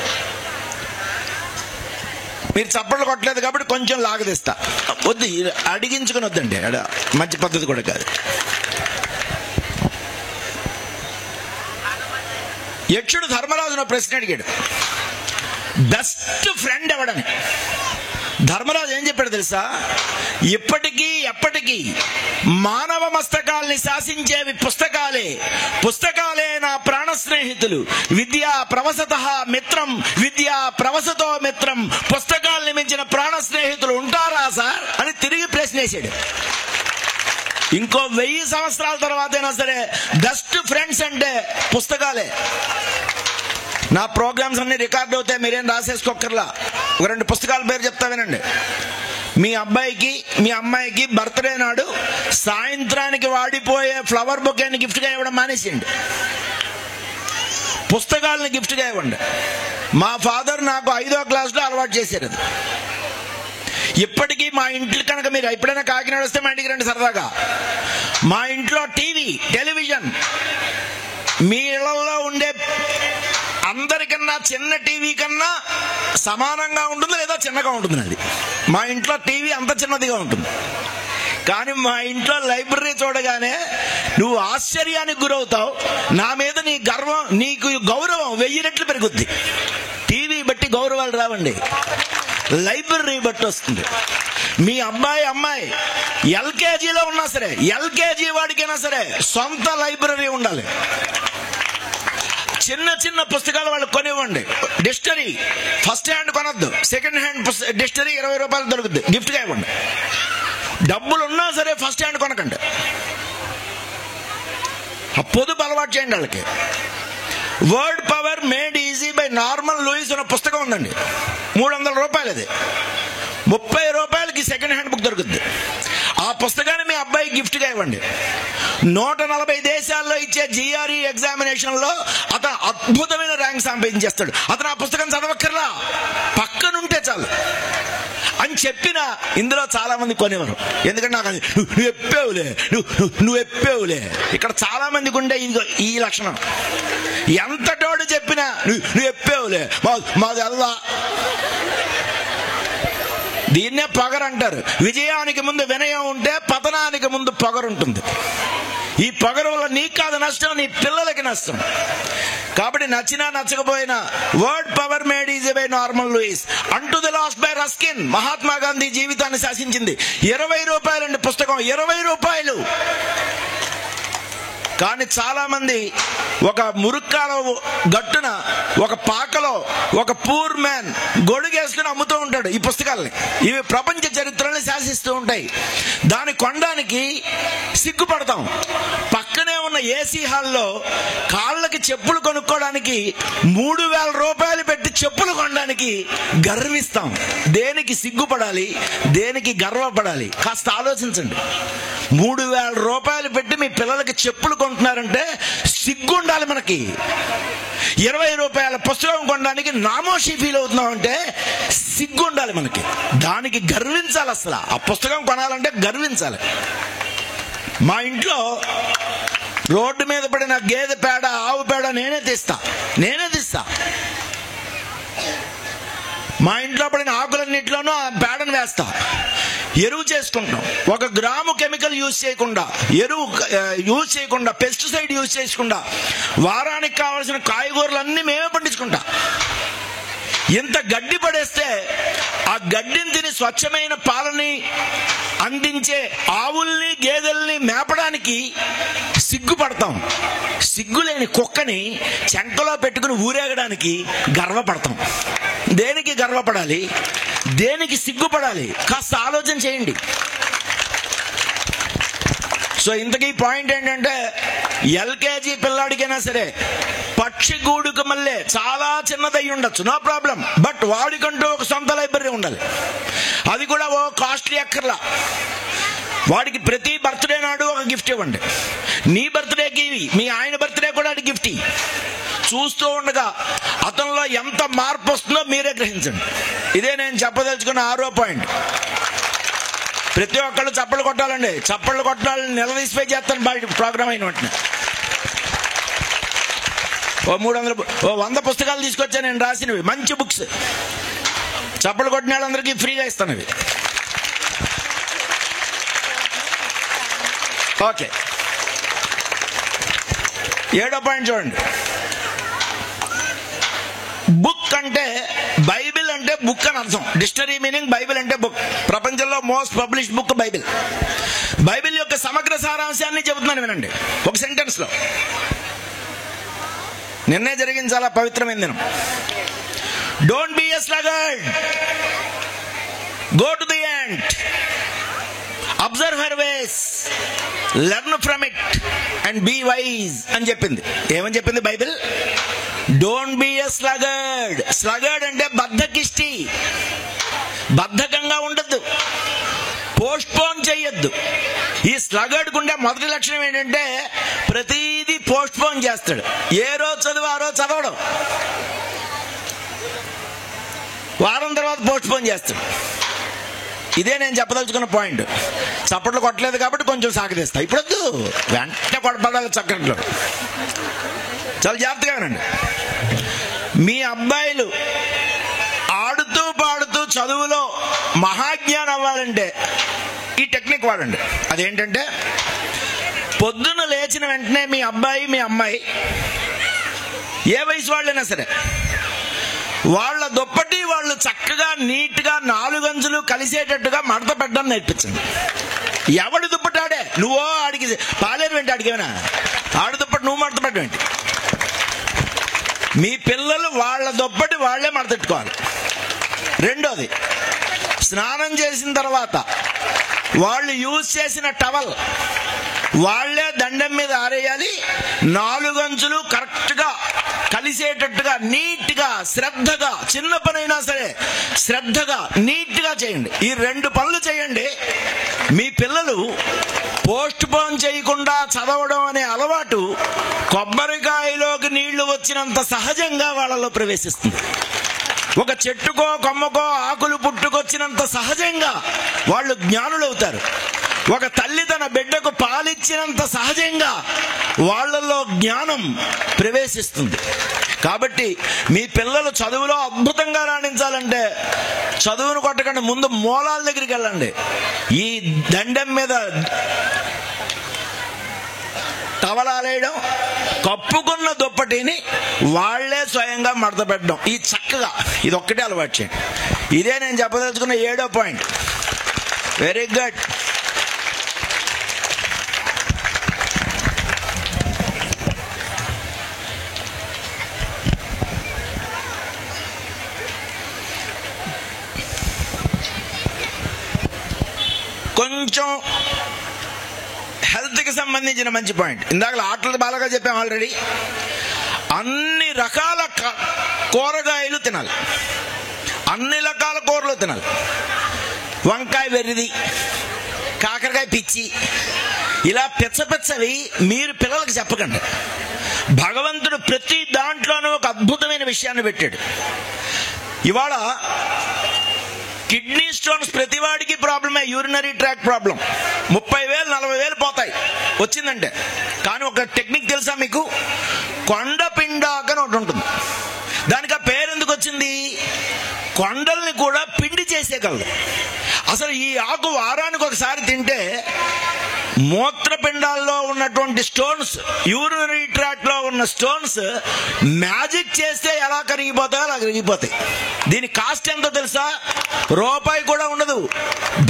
మీరు చప్పట్లు కొట్టలేదు కాబట్టి కొంచెం లాగదీస్తా. వద్దు, అడిగించుకుని వద్దండి, మంచి పద్ధతి కూడా కాదు. యక్షుడు ధర్మరాజును ప్రశ్న అడిగాడు, బెస్ట్ ఫ్రెండ్ ఎవడని. ధర్మరాజు ఏం చెప్పాడు తెలుసా? ఇప్పటికీ ఎప్పటికీ మానవ మస్తకాల్ని శాసించేవి పుస్తకాలే, పుస్తకాలే నా ప్రాణ స్నేహితులు. విద్యా ప్రవసత మిత్రం, విద్యా ప్రవసతో మిత్రం. పుస్తకాల్ని మించిన ప్రాణ స్నేహితులు ఉంటారా సార్ అని తిరిగి ప్రశ్న వేశాడు. ఇంకో 1000 సంవత్సరాల తర్వాత అయినా సరే బెస్ట్ ఫ్రెండ్స్ అంటే పుస్తకాలే. నా ప్రోగ్రామ్స్ అన్ని రికార్డ్ అవుతాయి, మీరేం రాసేసుకోకర్లా. ఒక 2 పుస్తకాల పేరు చెప్తా వినండి. మీ అబ్బాయికి మీ అమ్మాయికి బర్త్డే నాడు సాయంత్రానికి వాడిపోయే ఫ్లవర్ బొకేని గిఫ్ట్గా ఇవ్వడం మానేసిండి, పుస్తకాలను గిఫ్ట్గా ఇవ్వండి. మా ఫాదర్ నాకు 5వ క్లాస్లో అలవాటు చేశారు అది. ఇప్పటికీ మా ఇంట్లో కనుక మీరు ఎప్పుడైనా కాకినాడ వస్తే మా ఇంటికి రండి సరదాగా. మా ఇంట్లో టెలివిజన్ మీ ఇళ్లలో ఉండే అందరికన్నా చిన్న టీవీ కన్నా సమానంగా ఉంటుంది లేదా చిన్నగా ఉంటుంది. అది మా ఇంట్లో టీవీ అంత చిన్నదిగా ఉంటుంది. కానీ మా ఇంట్లో లైబ్రరీ చూడగానే నువ్వు ఆశ్చర్యానికి గురవుతావు. నా మీద నీకు గౌరవం 1000 రెట్లు పెరుగుద్ది. టీవీ బట్టి గౌరవాలు రావండి, లైబ్రరీ బట్టి వస్తుంది. మీ అమ్మాయి ఎల్కేజీలో ఉన్నా సరే, ఎల్కేజీ వాడికైనా సరే సొంత లైబ్రరీ ఉండాలి. చిన్న పుస్తకాలు వాళ్ళు కొనివ్వండి. డిక్షనరీ ఫస్ట్ హ్యాండ్ కొనొద్దు, సెకండ్ హ్యాండ్ డిక్షనరీ 20 రూపాయలు దొరుకుతుంది, గిఫ్ట్గా ఇవ్వండి. డబ్బులు ఉన్నా సరే ఫస్ట్ హ్యాండ్ కొనకండి. ఆ పొదుపు అలవాటు చేయండి వాళ్ళకి. Word power made easy by Norman Lewis అనే పుస్తకం ఉందండి, 300 రూపాయలు. అది 30 రూపాయలకి సెకండ్ హ్యాండ్ బుక్ దొరుకుతుంది. ఆ పుస్తకాన్ని మీ అబ్బాయికి గిఫ్ట్గా ఇవ్వండి. 140 దేశాల్లో ఇచ్చే GRE ఎగ్జామినేషన్లో అతను అద్భుతమైన ర్యాంక్ సంపాదించేస్తాడు. అతను ఆ పుస్తకం చదవక్కర్లా, పక్కనుంటే చాలు అని చెప్పిన ఇందులో చాలా మంది కొనేవారు. ఎందుకంటే నాకు నువ్వు ఎప్పేవులే. ఇక్కడ చాలా మందికి ఉండే ఈ లక్షణం. ఎంతటోడు చెప్పినా నువ్వు ఎప్పేవులే, మాది అల్లా. దీన్నే పొగరు అంటారు. విజయానికి ముందు వినయం ఉంటే పతనానికి ముందు పొగరు ఉంటుంది. ఈ పొగరు వల్ల నీకు కాదు నష్టం, నీ పిల్లలకి నష్టం. కాబట్టి నచ్చినా నచ్చకపోయినా word power made easy by Norman Lewis. Unto the last by Ruskin Mahatma Gandhi జీవితాన్ని శాసించింది. 20 రూపాయలండి పుస్తకం, 20 రూపాయలు. కానీ చాలా మంది ఒక మురుక్కాలో గట్టున ఒక పాకలో ఒక పూర్ మ్యాన్ గొడుగేసుకుని అమ్ముతూ ఉంటాడు ఈ పుస్తకాలని. ఇవి ప్రపంచ చరిత్రని శాసిస్తూ ఉంటాయి. దాన్ని కొనడానికి సిగ్గుపడతాం. పక్కనే ఉన్న ఏసీ హాల్లో కాళ్ళకి చెప్పులు కొనుక్కోవడానికి 3000 రూపాయలు పెట్టి చెప్పులు కొనడానికి గర్విస్తాం. దేనికి సిగ్గుపడాలి, దేనికి గర్వపడాలి? కాస్త ఆలోచించండి. 3000 రూపాయలు పెట్టి మీ పిల్లలకి చెప్పులు కొంటున్నారంటే సిగ్గుండాలి మనకి. 20 రూపాయల పుస్తకం కొనడానికి నామోషి ఫీల్ అవుతున్నాం అంటే సిగ్గుండాలి మనకి. దానికి గర్వించాలి. అసలు ఆ పుస్తకం కొనాలంటే గర్వించాలి. మా ఇంట్లో రోడ్డు మీద పడిన గేదె పేడ, ఆవు పేడ నేనే తీస్తా. మా ఇంట్లో పడిన ఆకులన్నింటిలోనూ ఆ పేడను వేస్తా. ఎరువు చేసుకుంటాం. 1 గ్రాము కెమికల్ యూజ్ చేయకుండా పెస్టిసైడ్ యూజ్ చేయకుండా వారానికి కావాల్సిన కాయగూరలన్నీ మేమే పండించుకుంటాం. ఎంత గడ్డి పడేస్తే ఆ గడ్డిని తిని స్వచ్ఛమైన పాలని అందించే ఆవుల్ని గేదెల్ని మేపడానికి సిగ్గుపడతాం. సిగ్గులేని కుక్కని చెంకలో పెట్టుకుని ఊరేగడానికి గర్వపడతాం. దేనికి గర్వపడాలి, దేనికి సిగ్గుపడాలి? కాస్త ఆలోచన చేయండి. సో ఇంతకీ పాయింట్ ఏంటంటే, ఎల్కేజీ పిల్లాడికైనా సరే పక్షి గూడుకు మళ్ళీ చాలా చిన్నదై ఉండొచ్చు, నో ప్రాబ్లం. బట్ వాడికంటూ ఒక సొంత లైబ్రరీ ఉండాలి. అది కూడా ఓ కాస్ట్లీ అక్కర్లా. వాడికి ప్రతి బర్త్డే నాడు ఒక గిఫ్ట్ ఇవ్వండి. నీ బర్త్డేకి, మీ ఆయన బర్త్డే కూడా అది గిఫ్ట్. చూస్తూ ఉండగా అతనిలో ఎంత మార్పు వస్తుందో మీరే గ్రహించండి. ఇదే నేను చెప్పదలుచుకున్న 6వ పాయింట్. ప్రతి ఒక్కళ్ళు చప్పట్లు కొట్టాలండి. చప్పట్లు కొట్టాలని నిలదీసిపోయి చేస్తాను బయట ప్రోగ్రామ్ అయిన వెంటనే. 100 పుస్తకాలు తీసుకొచ్చాను నేను, రాసినవి మంచి బుక్స్. చప్పట్లు కొట్టిన వాళ్ళందరికీ ఫ్రీగా ఇస్తాను ఇవి. ఓకే, 7వ పాయింట్ చూడండి. బుక్ అంటే, బైబిల్ అంటే బుక్ అని అర్థం. డిక్షనరీ మీనింగ్ బైబిల్ అంటే బుక్. ప్రపంచంలో most publish book Bible. Bible యొక్క సమగ్ర సారాంశాన్ని చెబుతున్నాను వినండి ఒక సెంటెన్స్ లో. నిన్నే జరిగింది చాలా పవిత్రమైన దినం. Don't be a sluggard, go to the ant, observe her ways, careless, learn from it and be wise అని చెప్పింది. ఏమని చెప్పింది Bible? Don't be a sluggard. Sluggard అంటే బద్ధకిష్టి, బద్ధకంగా ఉండద్దు, పోస్ట్ పోన్ చెయ్యొద్దు. ఈ స్లగర్డ్ ఉండే మొదటి లక్షణం ఏంటంటే ప్రతిదీ పోస్ట్ పోన్ చేస్తాడు. ఏ రోజు చదువు ఆ రోజు చదవడం, వారం తర్వాత పోస్ట్ పోన్ చేస్తాడు. ఇదే నేను చెప్పదలుచుకున్న పాయింట్. చప్పట్లు కొట్టలేదు కాబట్టి కొంచెం సాగదీస్తా. ఇప్పుడొద్దు, వెంటనే కొట్టబడాలి చక్కట్లో. చాలా జాగ్రత్తగా వినండి. మీ అబ్బాయిలు ఆడుతూ పాడుతూ చదువులో మహాజ్ఞానం అవ్వాలంటే ఈ టెక్నిక్ వాడండి. అదేంటంటే పొద్దున్న లేచిన వెంటనే మీ అబ్బాయి మీ అమ్మాయి ఏ వయసు వాళ్ళైనా సరే వాళ్ళ దుప్పటి వాళ్ళు చక్కగా నీట్గా 4 అంచులు కలిసేటట్టుగా మడత పెట్టడం నేర్పించండి. ఎవడి దుప్పటాడే, నువ్వో ఆడికి పాలేరు వెంట ఆడికేమైనా ఆడు దుప్పటి నువ్వు మడత పెట్టేంటి. మీ పిల్లలు వాళ్ళ దుప్పటి వాళ్లే మడతెట్టుకోవాలి. రెండోది, స్నానం చేసిన తర్వాత వాళ్ళు యూజ్ చేసిన టవల్ వాళ్లే దండం మీద ఆరేయాలి. 4 అంచులు కరెక్ట్గా కలిసేటట్టుగా నీట్గా శ్రద్ధగా, చిన్న పనైనా సరే శ్రద్ధగా నీట్గా చేయండి. ఈ 2 పనులు చేయండి. మీ పిల్లలు పోస్ట్ పోన్ చేయకుండా చదవడం అనే అలవాటు కొబ్బరికాయలోకి నీళ్లు వచ్చినంత సహజంగా వాళ్ళలో ప్రవేశిస్తుంది. ఒక చెట్టుకో కొమ్మకో ఆకులు పుట్టుకొచ్చినంత సహజంగా వాళ్ళు జ్ఞానులవుతారు. ఒక తల్లి తన బిడ్డకు పాలిచ్చినంత సహజంగా వాళ్ళలో జ్ఞానం ప్రవేశిస్తుంది. కాబట్టి మీ పిల్లలు చదువులో అద్భుతంగా రాణించాలంటే చదువును కొట్టకండి, ముందు మూలాల దగ్గరికి వెళ్ళండి. ఈ దండం మీద టవలాలేయడం, కప్పుకున్న దుప్పటిని వాళ్లే స్వయంగా మడత పెట్టడం, ఈ చక్కగా ఇది ఒక్కటే అలవాటు చేయండి. ఇదే నేను చెప్పదలుచుకున్న 7వ పాయింట్. Very good. కొంచెం హెల్త్కి సంబంధించిన మంచి పాయింట్. ఇందాక ఆటలు బాగా చెప్పాం ఆల్రెడీ. అన్ని రకాల కూరగాయలు తినాలి, అన్ని రకాల కూరలు తినాలి. వంకాయ వెర్రిది, కాకరకాయ పిచ్చి, ఇలా పిచ్చపిచ్చవి మీరు పిల్లలకు చెప్పకండి. భగవంతుడు ప్రతి దాంట్లోనూ ఒక అద్భుతమైన విషయాన్ని పెట్టాడు. ఇవాళ కిడ్నీ స్టోన్స్ ప్రతివాడికి ప్రాబ్లమే, యూరినరీ ట్రాక్ ప్రాబ్లం. 30,000 40,000 పోతాయి వచ్చిందంటే. కానీ ఒక టెక్నిక్ తెలుసా మీకు? కొండపిండాకు అని ఒకటి ఉంటుంది. దానికి ఆ పేరు ఎందుకు వచ్చింది? కొండల్ని కూడా పిండి చేసేయగలదు. అసలు ఈ ఆకు వారానికి ఒకసారి తింటే మూత్రపిండాల్లో ఉన్నటువంటి స్టోన్స్, యూరినరీ ట్రాక్ట్ లో ఉన్న స్టోన్స్ మ్యాజిక్ చేస్తే ఎలా కరిగిపోతాయో అలా కరిగిపోతాయి. దీని కాస్ట్ ఎంతో తెలుసా? రూపాయి కూడా ఉండదు.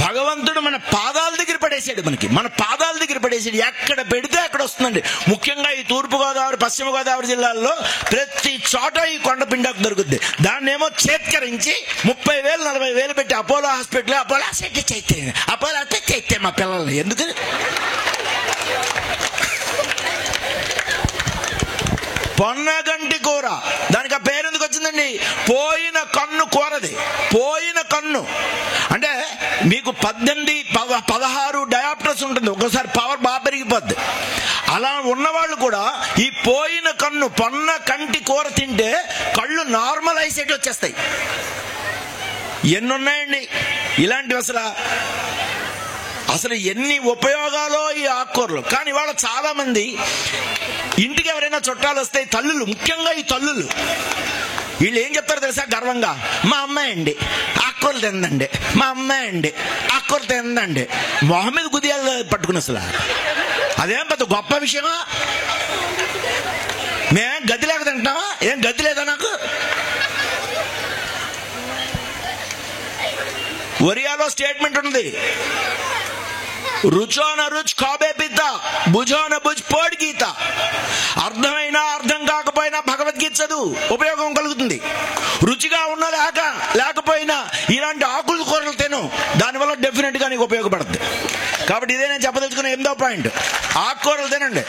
భగవంతుడు మన పాదాల దగ్గర పడేసాడు. మన పాదాల దగ్గర పడేసాడు. ఎక్కడ పెడితే అక్కడ వస్తుందండి. ముఖ్యంగా ఈ తూర్పుగోదావరి పశ్చిమ గోదావరి జిల్లాల్లో ప్రతి చోట ఈ కొండపిండాకు దొరుకుద్ది. దాన్ని ఏమో చేత్కరించి 30,000 40,000 పెట్టి అపోలో హాస్పిటల్, అపోలో చైతే మా పిల్లల్ని ఎందుకు పొన్నగంటి కూర, దానికి ఆ పేరు ఎందుకు వచ్చిందండి? పోయిన కన్ను కూరది. పోయిన కన్ను అంటే మీకు 18 16 డయాప్టర్స్ ఉంటుంది, ఒకసారి పవర్ బాగా పెరిగిపోద్ది. అలా ఉన్నవాళ్ళు కూడా ఈ పోయిన కన్ను, పొన్న కంటి కూర తింటే కళ్ళు నార్మల్ ఐసైట్ వచ్చేస్తాయి. ఎన్నున్నాయండి ఇలాంటివి. అసలు ఎన్ని ఉపయోగాలో ఈ ఆకుకూరలు. కానీ ఇవాళ చాలా మంది ఇంటికి ఎవరైనా చుట్టాలు వస్తే తల్లులు, ముఖ్యంగా ఈ తల్లులు, వీళ్ళు ఏం చెప్తారు తెలుసా గర్వంగా? మా అమ్మాయి అండి ఆకుకూరలు తిందండి, మా అమ్మాయి అండి ఆకుకూరలు తిందండి. మొహం మీద గుదియాలు పట్టుకుని అసలు అదేం పెద్ద గొప్ప విషయమా? మేం గది లేక తింటామా? ఏం గది లేదా నాకు? ఒరియాలో స్టేట్మెంట్ ఉంది, రుచోన రుచ్ కాబే పిత, భుజోన భుజ్ పోడి గీత. అర్థమైనా అర్థం కాకపోయినా భగవద్గీత చదువు, ఉపయోగం కలుగుతుంది. రుచిగా ఉన్నా లేకపోయినా ఇలాంటి ఆకులు కూరలు తిను, దానివల్ల డెఫినెట్గా నీకు ఉపయోగపడుతుంది. కాబట్టి ఇదే నేను చెప్పదలుచుకున్న 8వ పాయింట్, ఆకుకూరలు తినండి.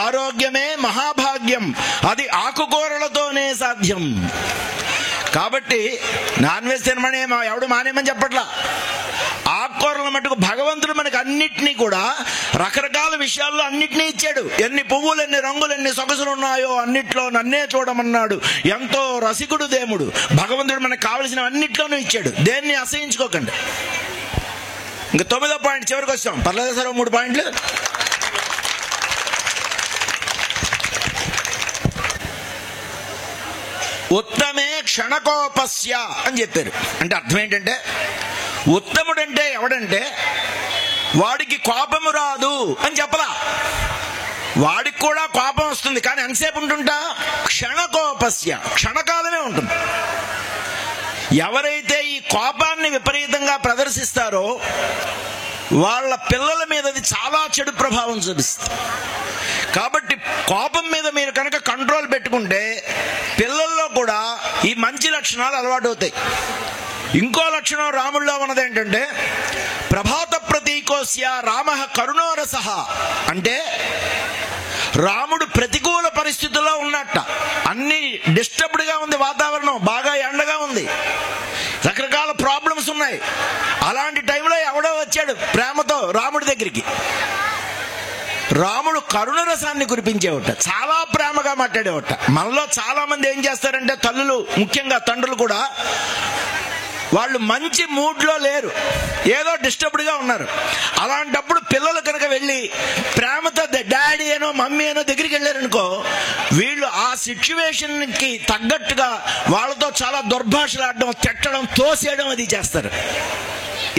ఆరోగ్యమే మహాభాగ్యం, అది ఆకుకూరలతోనే సాధ్యం. కాబట్టి నాన్ వెజ్ తినమని ఎవడు మానేమని చెప్పట్లా. ఆకుకూరల మటుకు భగవంతుడు మనకు అన్నిటినీ కూడా రకరకాల విషయాల్లో అన్నిటినీ ఇచ్చాడు. ఎన్ని పువ్వులు, ఎన్ని రంగులు, ఎన్ని సొగసులు ఉన్నాయో అన్నిట్లో నన్నే చూడమన్నాడు. ఎంతో రసికుడు దేవుడు. భగవంతుడు మనకు కావలసిన అన్నిట్లోనూ ఇచ్చాడు. దేన్ని అసహించుకోకండి. ఇంకా 9వ పాయింట్ చివరికి వచ్చాం. పర్లేదు సార్, 3 పాయింట్లు. ఉత్తమే క్షణకోపస్య అని చెప్పారు. అంటే అర్థం ఏంటంటే, ఉత్తముడంటే ఎవడంటే వాడికి కోపము రాదు అని చెప్పలా. వాడికి కూడా కోపం వస్తుంది, కానీ ఎంతసేపు ఉంటుంటా? క్షణకోపస్య, క్షణకాలమే ఉంటుంది. ఎవరైతే ఈ కోపాన్ని విపరీతంగా ప్రదర్శిస్తారో వాళ్ళ పిల్లల మీద అది చాలా చెడు ప్రభావం చూపిస్తుంది. కాబట్టి కోపం మీద మీరు కనుక కంట్రోల్ పెట్టుకుంటే పిల్లల్లో కూడా ఈ మంచి లక్షణాలు అలవాటు అవుతాయి. ఇంకో లక్షణం రాముల్లో ఉన్నది ఏంటంటే, ప్రభాత ప్రతీకోస్య రామ కరుణోరసః. అంటే రాముడు ప్రతికూల పరిస్థితుల్లో ఉన్నట్ట. అన్ని డిస్టర్బ్డ్గా ఉంది వాతావరణం, బాగా ఎండగా ఉంది, రకరకాల ప్రాబ్లమ్స్ ఉన్నాయి. అలాంటి టైంలో ఎవడో వచ్చాడు ప్రేమతో రాముడి దగ్గరికి. రాముడు కరుణరసాన్ని కురిపించేవట, చాలా ప్రేమగా మాట్లాడేవట. మనలో చాలా మంది ఏం చేస్తారంటే, తల్లులు ముఖ్యంగా తండ్రులు కూడా వాళ్ళు మంచి మూడ్లో లేరు, ఏదో డిస్టర్బ్డ్గా ఉన్నారు. అలాంటప్పుడు పిల్లలు కనుక వెళ్ళి ప్రేమతో డాడీ అనో మమ్మీ అనో దగ్గరికి వెళ్ళారనుకో, వీళ్ళు ఆ సిచ్యువేషన్కి తగ్గట్టుగా వాళ్ళతో చాలా దుర్భాషలాడడం, తిట్టడం, తోసేయడం అది చేస్తారు.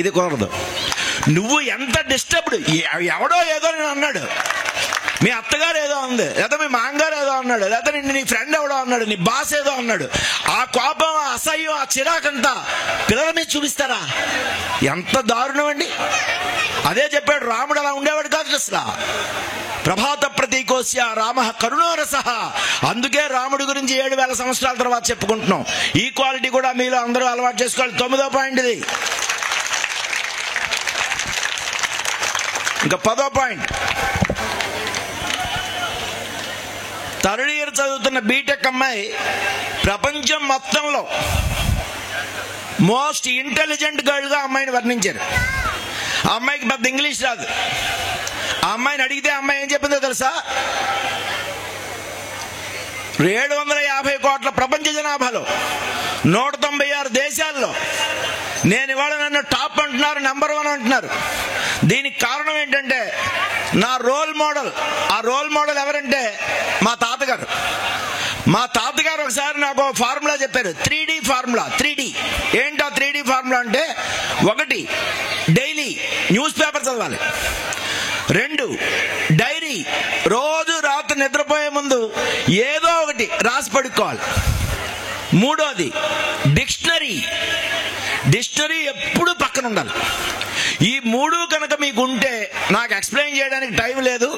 ఇది కుదరదు. నువ్వు ఎంత డిస్టర్బ్డ్, ఎవడో ఏదో నేను అన్నాడు, మీ అత్తగారు ఏదో ఉంది, లేదా మీ మామగారు ఏదో అన్నాడు, లేదా నీ ఫ్రెండ్ ఎవడో అన్నాడు, నీ బాస్ ఏదో అన్నాడు, ఆ కోపం, ఆ అసహ్యం, ఆ చిరాకంతా పిల్లల మీద చూపిస్తారా? ఎంత దారుణం అండి. అదే చెప్పాడు రాముడు, అలా ఉండేవాడు కాదు అసలు. ప్రభాత ప్రతీకోస్య రామ కరుణోరసః. అందుకే రాముడి గురించి 7000 సంవత్సరాల తర్వాత చెప్పుకుంటున్నాం. ఈ క్వాలిటీ కూడా మీలో అందరూ అలవాటు చేసుకోవాలి. 9వ పాయింట్ ఇది. ఇంకా 10వ పాయింట్, థర్డ్ ఇయర్ చదువుతున్న బీటెక్ అమ్మాయి ప్రపంచం మొత్తంలో మోస్ట్ ఇంటెలిజెంట్ గర్ల్గా అమ్మాయిని వర్ణించారు. ఆ అమ్మాయికి పెద్ద ఇంగ్లీష్ రాదు. ఆ అమ్మాయిని అడిగితే అమ్మాయి ఏం చెప్పిందో తెలుసా? 750 కోట్ల ప్రపంచ జనాభాలో 196 దేశాల్లో నేను ఇవాళ నన్ను టాప్ అంటున్నారు, నెంబర్ 1 అంటున్నారు. దీనికి కారణం ఏంటంటే నా రోల్ మోడల్. ఆ రోల్ మోడల్ ఎవరంటే మా తాతగారు. మా తాతగారు ఒకసారి నాకు ఫార్ములా చెప్పారు, 3D ఫార్ములా. 3D ఏంటో 3D ఫార్ములా అంటే, 1 డైలీ న్యూస్ పేపర్ చదవాలి, 2 డైరీ, రోజు రాత్రి నిద్రపోయే ముందు ఏదో ఒకటి రాసి పడుకోవాలి, 3వది డిక్షనరీ ఎప్పుడు పక్కన ఉండాలి. ఈ 3 కనుక మీకు ఉంటే, నాకు ఎక్స్ప్లెయిన్ చేయడానికి టైం లేదు,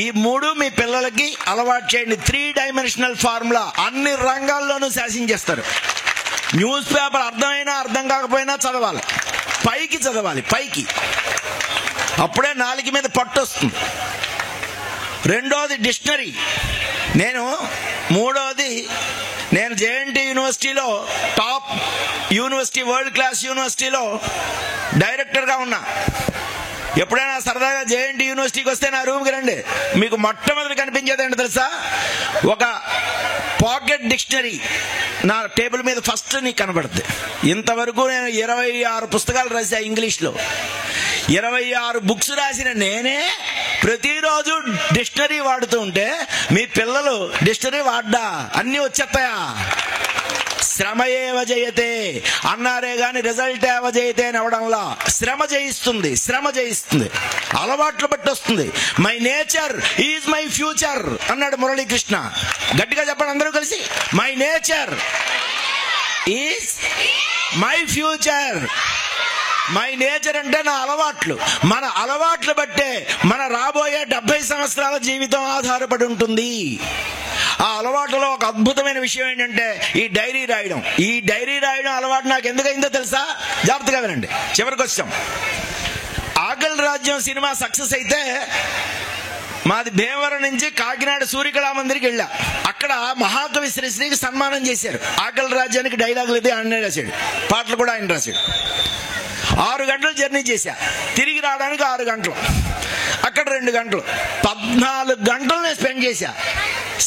ఈ 3 మీ పిల్లలకి అలవాటు చేయండి. 3 డైమెన్షనల్ ఫార్ములా అన్ని రంగాల్లోనూ శాసించేస్తారు. న్యూస్ పేపర్ అర్థమైనా అర్థం కాకపోయినా చదవాలి, పైకి చదవాలి, పైకి. అప్పుడే నాలుగు మీద పట్టు వస్తుంది. 2వది డిక్షనరీ. 3వది నేను జేఎన్టీ యూనివర్సిటీలో, టాప్ యూనివర్సిటీ, వరల్డ్ క్లాస్ యూనివర్సిటీలో డైరెక్టర్గా ఉన్నా. ఎప్పుడైనా సరదాగా జేఎన్టీ యూనివర్సిటీకి వస్తే నా రూమ్కి రండి, మీకు మొట్టమొదటి కనిపించేది ఏంటో తెలుసా? ఒక పాకెట్ డిక్షనరీ నా టేబుల్ మీద ఫస్ట్ నీకు కనబడుతుంది. ఇంతవరకు నేను 26 పుస్తకాలు రాసా ఇంగ్లీష్లో. 26 బుక్స్ రాసిన నేనే ప్రతిరోజు డిక్షనరీ వాడుతూ ఉంటే, మీ పిల్లలు డిక్షనరీ వాడ్డా అన్నీ వచ్చేస్తాయా? శ్రమ ఏవ జయతే అన్నారే గాని రిజల్ట్ ఏవ జయతే అని అవడంలా. శ్రమ జయిస్తుంది, అలవాట్లు బట్టి వస్తుంది. My nature is my future అన్నాడు మురళీకృష్ణ. గట్టిగా చెప్పండి అందరూ కలిసి, my nature is my future. My nature అంటే నా అలవాట్లు. మన అలవాట్లు బట్టే మన రాబోయే 70 సంవత్సరాల జీవితం ఆధారపడి ఉంటుంది. ఆ అలవాటులో ఒక అద్భుతమైన విషయం ఏంటంటే ఈ డైరీ రాయడం. ఈ డైరీ రాయడం అలవాటు నాకు ఎందుకైందో తెలుసా? జాగ్రత్తగా వినండి, చివరికి వచ్చాం. ఆకలి రాజ్యం సినిమా సక్సెస్ అయితే మాది భీమవరం నుంచి కాకినాడ సూర్యకళామందిరికి వెళ్ళా. అక్కడ మహాకవి శ్రీశ్రీకి సన్మానం చేశారు. ఆకలి రాజ్యానికి డైలాగులు అయితే ఆయన రాశాడు, పాటలు కూడా ఆయన రాశాడు. 6 గంటలు జర్నీ చేశా, తిరిగి రావడానికి 6 గంటలు, అక్కడ 2 గంటలు, 14 గంటలు నేను స్పెండ్ చేశా.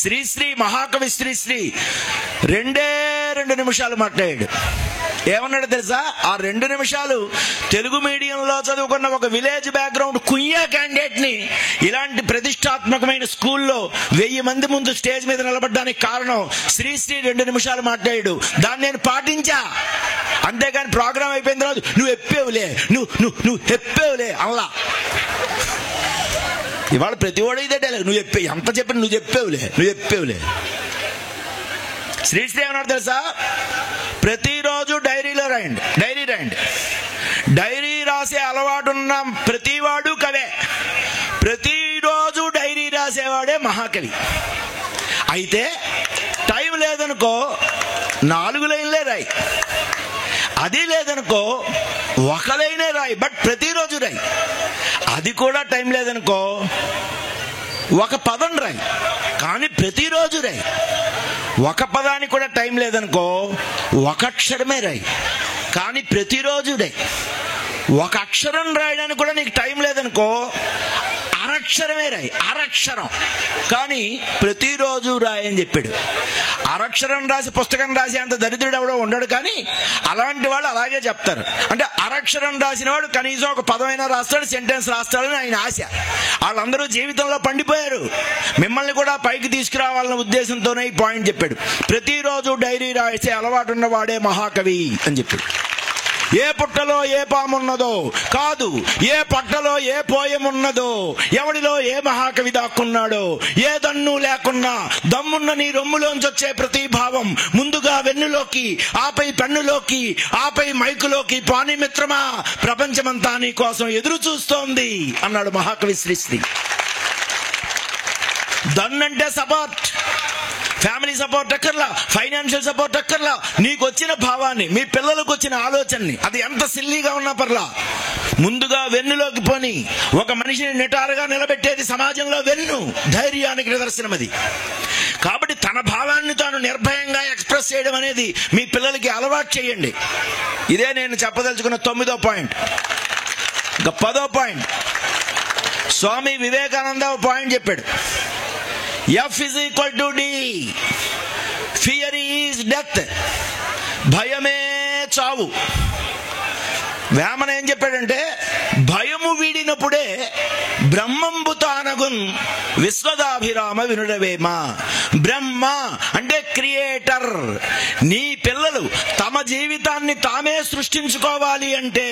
శ్రీశ్రీ, మహాకవి శ్రీశ్రీ 2 నిమిషాలు మాట్లాడాడు. ఏమన్నాడు తెలుసా? ఆ 2 నిమిషాలు తెలుగు మీడియంలో చదువుకున్న ఒక విలేజ్ బ్యాక్గ్రౌండ్ కుయ్యా క్యాండిడేట్ ని ఇలాంటి ప్రతిష్టాత్మకమైన స్కూల్లో 1000 మంది ముందు స్టేజ్ మీద నిలబడడానికి కారణం శ్రీశ్రీ 2 నిమిషాలు మాట్లాడాడు. దాన్ని నేను పాటించా. అంతేగాని ప్రోగ్రామ్ అయిపోయిన తర్వాత నువ్వు ఎప్పేవులే, నువ్వు ఎప్పేవులే అలా. ఇవాళ ప్రతి వాడు ఇదే డైలాగ్, నువ్వు చెప్పే, ఎంత చెప్పిన నువ్వు చెప్పేవులే. శ్రీశ్రీ ఏమన్నాడు తెలుసా? ప్రతిరోజు డైరీ రాయండి. డైరీ రాసే అలవాటున్న ప్రతివాడు కవే. ప్రతిరోజు డైరీ రాసేవాడే మహాకవి. అయితే టైం లేదనుకో 4 లైన్లే రాయి, అది లేదనుకో 1 లైనే రాయి, బట్ ప్రతిరోజు రాయి. అది కూడా టైం లేదనుకో 1 పదం రాయి, కానీ ప్రతిరోజు రాయి. 1 పదానికి కూడా టైం లేదనుకో 1 అక్షరమే రాయి, కానీ ప్రతిరోజు రాయి. 1 అక్షరం రాయడానికి కూడా నీకు టైం లేదనుకో అరక్షరమే రాయి, అరక్షరం, కానీ ప్రతిరోజు రాయి అని చెప్పాడు. అరక్షరం రాసి పుస్తకం రాసి అంత దరిద్రుడు ఎవడో ఉండడు, కానీ అలాంటి వాళ్ళు అలాగే చెప్తారు. అంటే అరక్షరం రాసిన వాడు కనీసం 1 పదమైనా రాస్తాడు, సెంటెన్స్ రాస్తాడని ఆయన ఆశ. వాళ్ళందరూ జీవితంలో పండిపోయారు. మిమ్మల్ని కూడా పైకి తీసుకురావాలన్న ఉద్దేశంతోనే ఈ పాయింట్ చెప్పాడు. ప్రతిరోజు డైరీ రాసే అలవాటు ఉన్నవాడే మహాకవి అని చెప్పాడు. ఏ పుట్టలో ఏ పామున్నదో కాదు, ఏ పట్టలో ఏ పోయమున్నదో, ఎవడిలో ఏ మహాకవి దాక్కున్నాడో, ఏ దన్ను లేకున్నా దమ్మున్న నీ రొమ్ములోంచి వచ్చే ప్రతి భావం ముందుగా వెన్నులోకి, ఆపై పెన్నులోకి, ఆపై మైకులోకి పాని మిత్రమా, ప్రపంచమంతా నీ కోసం ఎదురు చూస్తోంది అన్నాడు మహాకవి శ్రీశ్రీ. దన్నంటే సపోర్ట్, ఫ్యామిలీ సపోర్ట్ అక్కర్లా, ఫైనాన్షియల్ సపోర్ట్ అక్కర్లా. నీకు వచ్చిన భావాన్ని, మీ పిల్లలకు వచ్చిన ఆలోచనని, అది ఎంత సిల్లీగా ఉన్నా పర్లా, ముందుగా వెన్నులోకి పోని. ఒక మనిషిని నిటారుగా నిలబెట్టేది సమాజంలో వెన్ను, ధైర్యానికి నిదర్శనం అది. కాబట్టి తన భావాన్ని తాను నిర్భయంగా ఎక్స్ప్రెస్ చేయడం అనేది మీ పిల్లలకి అలవాటు చేయండి. ఇదే నేను చెప్పదలుచుకున్న 9వ పాయింట్. ఇంకా 10వ పాయింట్, స్వామి వివేకానంద పాయింట్ చెప్పాడు. F = D. Fear is death. భయమే చావు. వేమన ఏం చెప్పాడంటే, భయము వీడినప్పుడే బ్రహ్మంబు తానగున్ విశ్వదాభిరామ వినుడవేమ. బ్రహ్మ అంటే క్రియేటర్. నీ పిల్లలు తమ జీవితాన్ని తామే సృష్టించుకోవాలి అంటే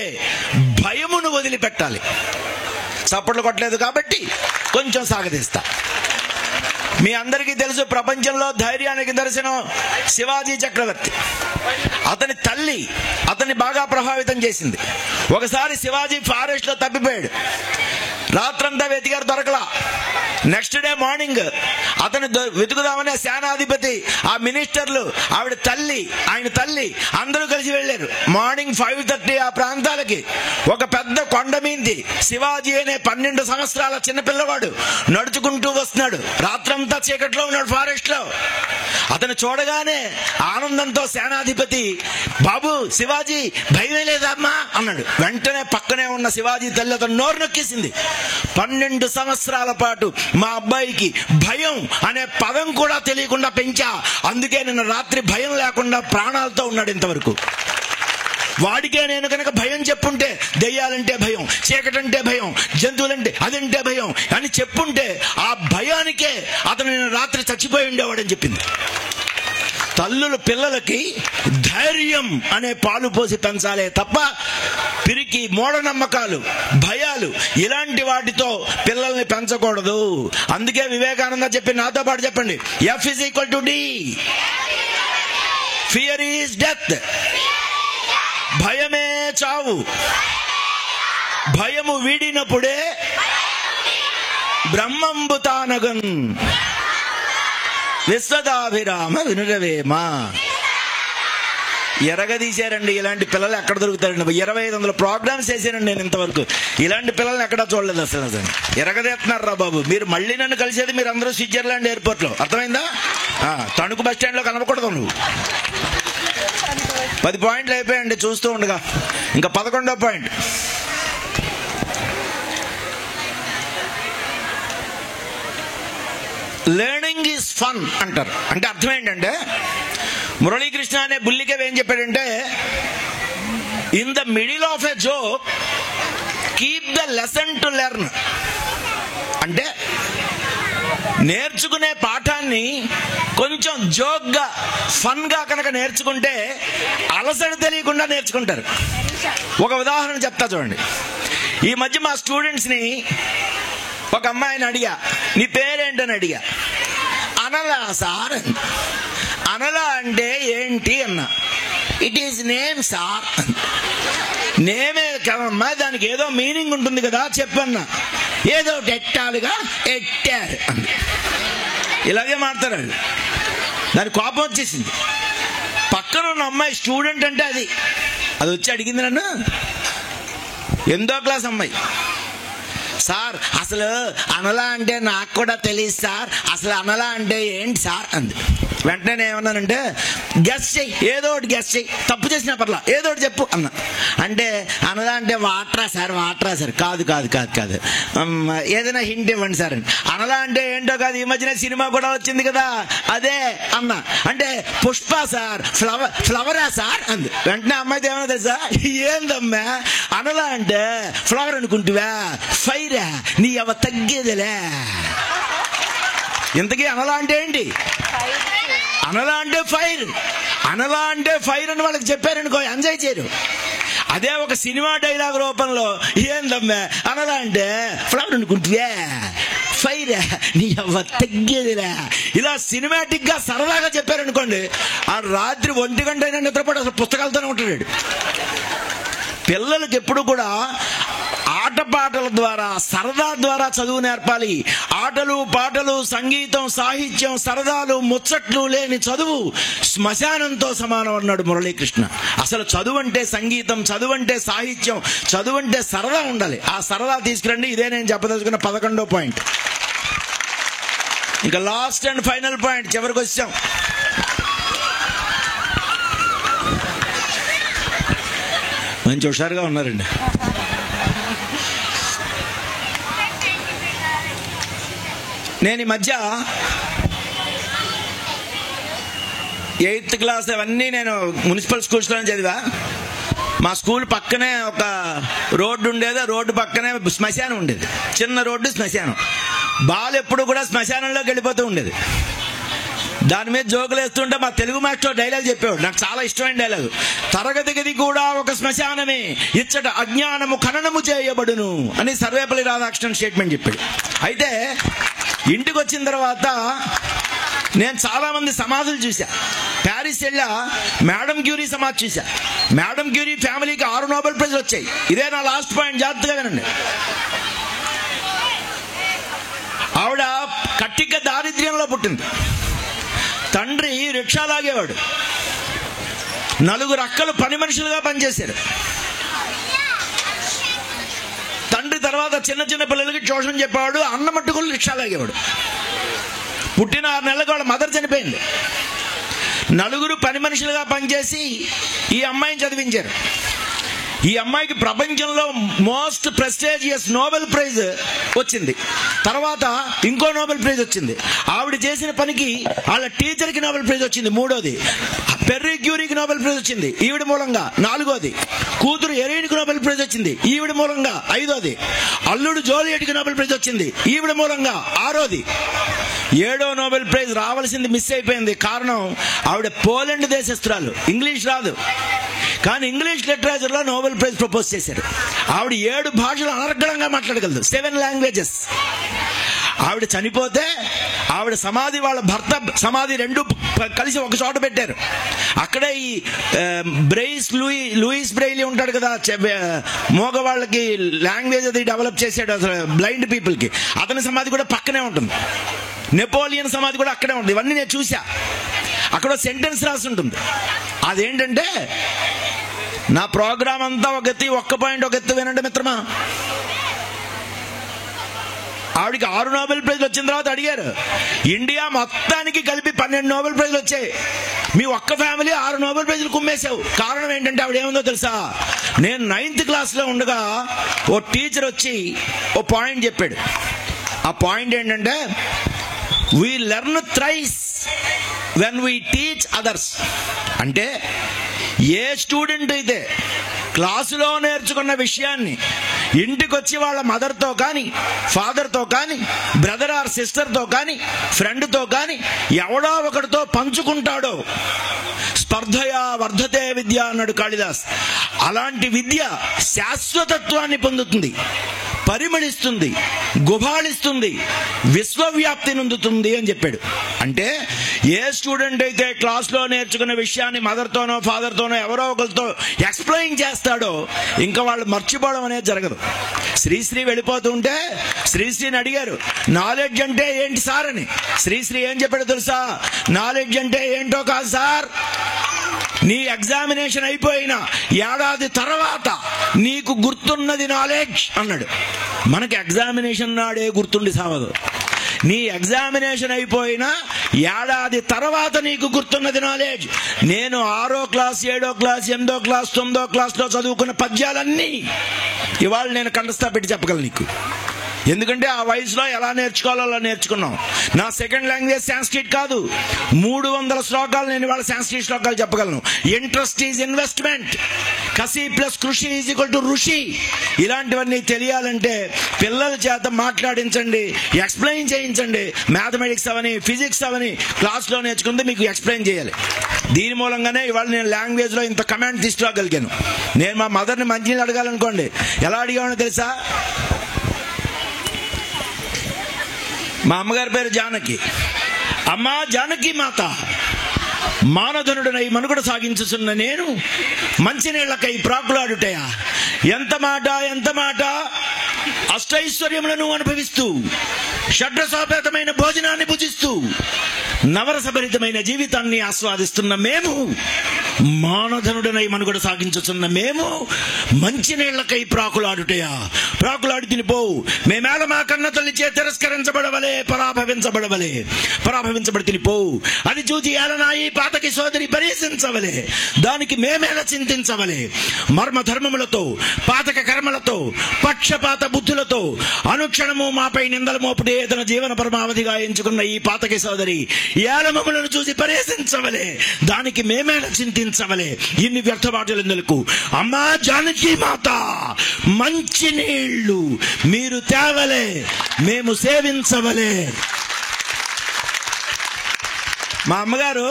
భయమును వదిలిపెట్టాలి. చప్పట్లు కొట్టలేదు కాబట్టి కొంచెం సాగదీస్తా. మీ అందరికీ తెలుసు, ప్రపంచంలో ధైర్యానికి దర్శనం శివాజీ చక్రవర్తి. అతని తల్లి అతన్ని బాగా ప్రభావితం చేసింది. ఒకసారి శివాజీ ఫారెస్ట్ లో తప్పిపోయాడు. రాత్రంతా వెతికారు, దొరకలా. నెక్స్ట్ డే మార్నింగ్ అతను వెతుకుదామని సేనాధిపతి, ఆ మినిస్టర్లు, ఆవిడ తల్లి, ఆయన తల్లి అందరూ కలిసి వెళ్ళారు. మార్నింగ్ 5:30 ఆ ప్రాంతాలకి ఒక పెద్ద కొండ మీంది శివాజీ అనే 12 సంవత్సరాల చిన్నపిల్లవాడు నడుచుకుంటూ వస్తున్నాడు. రాత్రంతా చీకట్లో ఉన్నాడు ఫారెస్ట్ లో. అతను చూడగానే ఆనందంతో సేనాధిపతి, బాబు శివాజీ భయమే లేదమ్మా అన్నాడు. వెంటనే పక్కనే ఉన్న శివాజీ తల్లి అతను నోరు నొక్కేసింది. 12 సంవత్సరాల పాటు మా అబ్బాయికి భయం అనే పదం కూడా తెలియకుండా పెంచా, అందుకే నిన్న రాత్రి భయం లేకుండా ప్రాణాలతో ఉన్నాడు ఇంతవరకు. వాడికే నేను కనుక భయం చెప్పుంటే, దెయ్యాలంటే భయం, చీకటంటే భయం, జంతువులంటే అదంటే భయం అని చెప్పుంటే ఆ భయానికే అతను నిన్న రాత్రి చచ్చిపోయి ఉండేవాడని చెప్పింది. తల్లులు పిల్లలకి ధైర్యం అనే పాలు పోసి పెంచాలే తప్ప పిరికి మూఢనమ్మకాలు, భయాలు ఇలాంటి వాటితో పిల్లల్ని పెంచకూడదు. అందుకే వివేకానంద చెప్పి, నాతో పాటు చెప్పండి, F = D. Fear is death. భయమే చావు. భయము వీడినప్పుడే బ్రహ్మంబు తానగన్. విశ్వదాభిరామ వినురవేమ. ఎరగదీశారండి. ఇలాంటి పిల్లలు ఎక్కడ దొరుకుతారండి? 2500 ప్రోగ్రామ్స్ చేశానండి నేను ఇంతవరకు. ఇలాంటి పిల్లల్ని ఎక్కడా చూడలేదు అసలు. ఎరగదేస్తున్నారు రా బాబు. మీరు మళ్ళీ నన్ను కలిసేది మీరు అందరూ స్విట్జర్లాండ్ ఎయిర్పోర్ట్లో, అర్థమైందా? తణుకు బస్ స్టాండ్లో కనపకూడదు నువ్వు. 10 పాయింట్లు అయిపోయాయండి చూస్తూ ఉండగా. ఇంకా 11వ పాయింట్. లెర్నింగ్ ఈజ్ ఫన్ అంటారు. అంటే అర్థం ఏంటంటే, మురళీకృష్ణ అనే బుల్లికవి ఏం చెప్పాడంటే, in the middle of a joke keep the lesson to learn. అంటే నేర్చుకునే పాఠాన్ని కొంచెం జోక్గా ఫన్గా కనుక నేర్చుకుంటే అలసట తెలియకుండా నేర్చుకుంటారు. ఒక ఉదాహరణ చెప్తా చూడండి. ఈ మధ్య మా స్టూడెంట్స్ని ఒక అమ్మాయిని అడిగా, నీ పేరేంటని అడిగా. అనలా సార్. అనలా అంటే ఏంటి అన్నా. It is name sir. నేమే కదమ్మా, దానికి ఏదో మీనింగ్ ఉంటుంది కదా చెప్పన్నా. ఏదో ఎట్టాలుగా ఎట్టారు అంది. ఇలాగే మాట్లాడారు. దాని కోపం వచ్చేసింది. పక్కన ఉన్న అమ్మాయి స్టూడెంట్ అంటే అది వచ్చి అడిగింది నన్ను. 8వ క్లాస్ అమ్మాయి. సార్ అసలు అనలా అంటే నాకు కూడా తెలియదు సార్, అసలు అనలా అంటే ఏంటి సార్ అంది. వెంటనే నేను ఏమన్నానంటే, గెస్ చెయ్యి, ఏదో ఒకటి గెస్ చెయ్యి, తప్పు చేసినా పర్లా, ఏదో ఒకటి చెప్పు అన్నా. అంటే అనలా అంటే వాటరా సార్. వాటరా సార్. కాదు కాదు కాదు కాదు, ఏదైనా హింట్ ఇవ్వండి సార్ అని. అనలా అంటే ఏంటో కాదు, ఈ మధ్యన సినిమా కూడా వచ్చింది కదా అదే అన్నా. అంటే పుష్ప సార్. ఫ్లవరా సార్ అంది. వెంటనే అమ్మాయితో ఏమన్నా తెలుసా, ఏందమ్మా అనలా అంటే ఫ్లవర్ అనుకుంటువా, ఫైరా నీ అవ తగ్గేదిలే. ఇంతకీ అనలా అంటే ఏంటి? అనలా అంటే ఫైర్. అనలా అంటే ఫైర్ అని వాళ్ళకి చెప్పారనుకో, ఎంజాయ్ చేయరు. అదే ఒక సినిమా డైలాగ్ రూపంలో, ఏందమ్మా అనలా అంటే ఫ్లవర్ అనుకుంటువా, ఫైర్ నీ అవ్వ తగ్గేదిరా, ఇలా సినిమాటిక్ గా సరదాగా చెప్పారనుకోండి, ఆ రాత్రి 1 గంట అయినా నిద్రపడి అసలు పుస్తకాలతోనే ఉంటాడు. పిల్లలకి ఎప్పుడు కూడా ఆటపాటల ద్వారా, సరదా ద్వారా చదువు నేర్పాలి. ఆటలు పాటలు, సంగీతం, సాహిత్యం, సరదాలు, ముచ్చట్లు లేని చదువు శ్మశానంతో సమానం అన్నాడు మురళీకృష్ణ. అసలు చదువు అంటే సంగీతం, చదువు అంటే సాహిత్యం, చదువు అంటే సరదా ఉండాలి. ఆ సరదా తీసుకురండి. ఇదే నేను చెప్పదలుచుకున్న 11వ పాయింట్. ఇంకా లాస్ట్ అండ్ ఫైనల్ పాయింట్, చివరికి వచ్చాం. మంచి హుషారుగా ఉన్నారండి. నేను ఈ మధ్య 8th క్లాస్ అవన్నీ నేను మున్సిపల్ స్కూల్స్లోనే చదివా. మా స్కూల్ పక్కనే ఒక రోడ్డు ఉండేది. ఆ రోడ్డు పక్కనే శ్మశానం ఉండేది. చిన్న రోడ్డు, శ్మశానం. బాల్ ఎప్పుడు కూడా శ్మశానంలోకి వెళ్ళిపోతూ ఉండేది. దాని మీద జోకులు వేస్తుంటే మా తెలుగు మాస్టర్ డైలాగ్ చెప్పేవాడు, నాకు చాలా ఇష్టమైన డైలాగ్. తరగతి గది కూడా ఒక శ్మశానమే, ఇచ్చట అజ్ఞానము ఖననము చేయబడును అని సర్వేపల్లి రాధాకృష్ణన్ స్టేట్మెంట్ చెప్పాడు. అయితే ఇంటికి వచ్చిన తర్వాత నేను చాలా మంది సమాధులు చూసా. ప్యారిస్ వెళ్ళా, మేడం క్యూరీ సమాధి చూసా. మేడం క్యూరీ ఫ్యామిలీకి 6 నోబెల్ ప్రైజ్ వచ్చాయి. ఇదే నా లాస్ట్ పాయింట్, జాగ్రత్తగా వినండి. ఆవిడ కట్టిక దారిద్ర్యంలో పుట్టింది. తండ్రి రిక్షా లాగేవాడు. 4 అక్కలు పని మనుషులుగా పనిచేశారు. తండ్రి తర్వాత చిన్న చిన్న పిల్లలకి ట్యూషన్ చెప్పేవాడు. అన్న మట్టుకులు రిక్షా లాగేవాడు. పుట్టిన 6 నెలలకు వాళ్ళ మదర్ చనిపోయింది. 4 పని మనుషులుగా పనిచేసి ఈ అమ్మాయిని చదివించారు. ఈ అమ్మాయికి ప్రపంచంలో మోస్ట్ ప్రెస్టీజియస్ నోబెల్ ప్రైజ్ వచ్చింది. తర్వాత ఇంకో నోబెల్ ప్రైజ్ వచ్చింది. ఆవిడ చేసిన పనికి వాళ్ళ టీచర్కి నోబెల్ ప్రైజ్ వచ్చింది, 3వది. పెర్రీ క్యూరీకి నోబెల్ ప్రైజ్ వచ్చింది ఈవిడ మూలంగా, 4వది. కూతురు ఎరీన్కి నోబెల్ ప్రైజ్ వచ్చింది ఈవిడ మూలంగా, 5వది. అల్లుడు జోలియట్కి నోబెల్ ప్రైజ్ వచ్చింది ఈవిడ మూలంగా, 6వది. 7వ నోబెల్ ప్రైజ్ రావాల్సింది మిస్ అయిపోయింది. కారణం ఆవిడ పోలాండ్ దేశస్తురాలు, ఇంగ్లీష్ రాదు. కానీ ఇంగ్లీష్ లిటరేచర్లో నోబెల్ ప్రైజ్ ప్రపోజ్ చేశారు. ఆవిడ 7 భాషలు అనర్గళంగా మాట్లాడగలదు, 7 లాంగ్వేజెస్. ఆవిడ చనిపోతే ఆవిడ సమాధి, వాళ్ళ భర్త సమాధి 2 కలిసి ఒక చోట పెట్టారు. అక్కడే ఈ లూయిస్ బ్రెయిలీ ఉంటాడు కదా, మోగవాళ్ళకి లాంగ్వేజ్ అది డెవలప్ చేశాడు అసలు బ్లైండ్ పీపుల్కి. అతని సమాధి కూడా పక్కనే ఉంటుంది. నెపోలియన్ సమాధి కూడా అక్కడే ఉంది. ఇవన్నీ నేను చూసా. అక్కడ సెంటెన్స్ రాసి ఉంటుంది. అదేంటంటే, నా ప్రోగ్రామ్ అంతా ఒక ఎత్తి, ఒక్క పాయింట్ ఒక ఎత్తు వినండి మిత్రమా. ఆవిడికి 6 నోబెల్ ప్రైజ్లు వచ్చిన తర్వాత అడిగారు, ఇండియా మొత్తానికి కలిపి 12 నోబెల్ ప్రైజ్లు వచ్చాయి, మీ ఒక్క ఫ్యామిలీ 6 నోబెల్ ప్రైజ్లు కుమ్మేశావు. కారణం ఏంటంటే ఆవిడ ఏముందో తెలుసా, నేను 9th క్లాస్లో ఉండగా ఓ టీచర్ వచ్చి ఓ పాయింట్ చెప్పాడు. ఆ పాయింట్ ఏంటంటే, we learn thrice when we teach others. అంటే ఏ స్టూడెంట్ అయితే క్లాసులో నేర్చుకున్న విషయాన్ని ఇంటికి వచ్చి వాళ్ళ మదర్తో కానీ, ఫాదర్తో కానీ, బ్రదర్ ఆర్ సిస్టర్తో కానీ, ఫ్రెండ్తో కానీ ఎవడో ఒకటితో పంచుకుంటాడో, స్పర్ధయా వర్ధతే విద్య అన్నాడు కాళిదాస్. అలాంటి విద్య శాశ్వతత్వాన్ని పొందుతుంది, పరిమళిస్తుంది, గుబాళిస్తుంది, విశ్వవ్యాప్తి నొందుతుంది అని చెప్పాడు. అంటే ఏ స్టూడెంట్ అయితే క్లాస్లో నేర్చుకున్న విషయాన్ని మదర్తోనో ఫాదర్తోనో ఎవరో ఒకరితో ఎక్స్ప్లెయిన్ చేస్తాడో ఇంకా వాళ్ళు మర్చిపోవడం అనేది జరగదు. శ్రీశ్రీ వెళ్ళిపోతుంటే శ్రీశ్రీని అడిగారు, నాలెడ్జ్ అంటే ఏంటి సార్ అని. శ్రీశ్రీ ఏం చెప్పాడో తెలుసా, నాలెడ్జ్ అంటే ఏంటో కాదు సార్, నీ ఎగ్జామినేషన్ అయిపోయిన ఏడాది తర్వాత నీకు గుర్తున్నది నాలెడ్జ్ అన్నాడు. మనకి ఎగ్జామినేషన్ నాడే గుర్తుండి సావదు. నీ ఎగ్జామినేషన్ అయిపోయిన ఏడాది తర్వాత నీకు గుర్తున్నది నాలెడ్జ్. నేను 6వ క్లాస్, 7వ క్లాస్, 8వ క్లాస్, 9వ క్లాస్లో చదువుకున్న పద్యాలన్నీ ఇవాళ నేను కంఠస్థ పెట్టి చెప్పగలను నీకు. ఎందుకంటే ఆ వయసులో ఎలా నేర్చుకోవాలో అలా నేర్చుకున్నాం. నా సెకండ్ లాంగ్వేజ్ సాంస్క్రిట్ కాదు. 300 శ్లోకాలు నేను ఇవాళ సాంస్క్రిట్ శ్లోకాలు చెప్పగలను. ఇంట్రెస్ట్ ఈజ్ ఇన్వెస్ట్మెంట్, కసి ప్లస్ కృషి ఈజ్ ఈక్వల్ టు ఋషి. ఇలాంటివన్నీ తెలియాలంటే పిల్లల చేత మాట్లాడించండి, ఎక్స్ప్లెయిన్ చేయించండి. మ్యాథమెటిక్స్ అవని, ఫిజిక్స్ అవని క్లాస్లో నేర్చుకుంటే మీకు ఎక్స్ప్లెయిన్ చేయాలి. దీని మూలంగానే ఇవాళ నేను లాంగ్వేజ్లో ఇంత కమాండ్ తీసుకురాగలిగాను. నేను మా మదర్ని మంచినీళ్ళు అడగాలనుకోండి, ఎలా అడిగానో తెలుసా, మా అమ్మగారి పేరు జానకి. అమ్మా జానకి మాత, మానధనుడనై మనుగడ సాగించుతున్న నేను మంచినీళ్లకై ప్రాకులాడుటయా. ఎంత మాట, ఎంత మాట. అష్టైశ్వర్యములను అనుభవిస్తూ, షడ్రసోపేతమైన భోజనాన్ని భుజిస్తూ, నవరసభరితమైన జీవితాన్ని ఆస్వాదిస్తున్న మేము, మానధనుడనై మనుగడ సాగించుతున్న మేము మంచినీళ్లకై ప్రాకులాడుటయా. ప్రాకులాడి తినిపోవు. మేమేళ మా కన్న తల్లిచే తిరస్కరించబడవలే, పరాభవించబడి తినిపోవు. అది చూచి ఏలనాయి పాతకి సోదరి పరిహసించవలే, దానికి మేమేళ చింతించవలే. మర్మ ధర్మములతో, పాతక కర్మలతో, పక్షపాత బుద్ధులతో అనుక్షణము మాపై నిందల మోపుడే తన జీవన పరమావధిగా ఎంచుకున్న ఈ పాతకి సోదరి ఏలమములను చూసి పరిహసించవలే, దానికి మేమేళ చింతించవలే. ఇన్ని వ్యర్థ మాటలు ఎందుకు? అమ్మా జానకి మాత, మంచి నీళ్లు మీరు తేవలే, మేము సేవించవలే. మా అమ్మగారు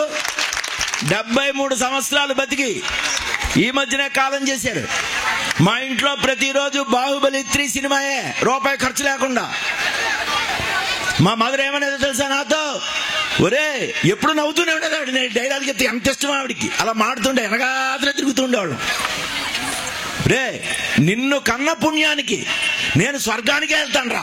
73 సంవత్సరాలు బతికి ఈ మధ్యనే కాలం చేశారు. మా ఇంట్లో ప్రతిరోజు బాహుబలి 3 సినిమాయే, రూపాయి ఖర్చు లేకుండా. మా మదర్ ఏమనేది తెలుసా నాతో, ఒరే ఎప్పుడు నవ్వుతూనే ఉండేది. నేను డైలాగ్ చెప్తే ఎంత ఇష్టం ఆవిడికి, అలా మాడుతుండే వెనకాతలే తిరుగుతుండేవాడు. రే నిన్ను కన్న పుణ్యానికి నేను స్వర్గానికి వెళ్తాను రా,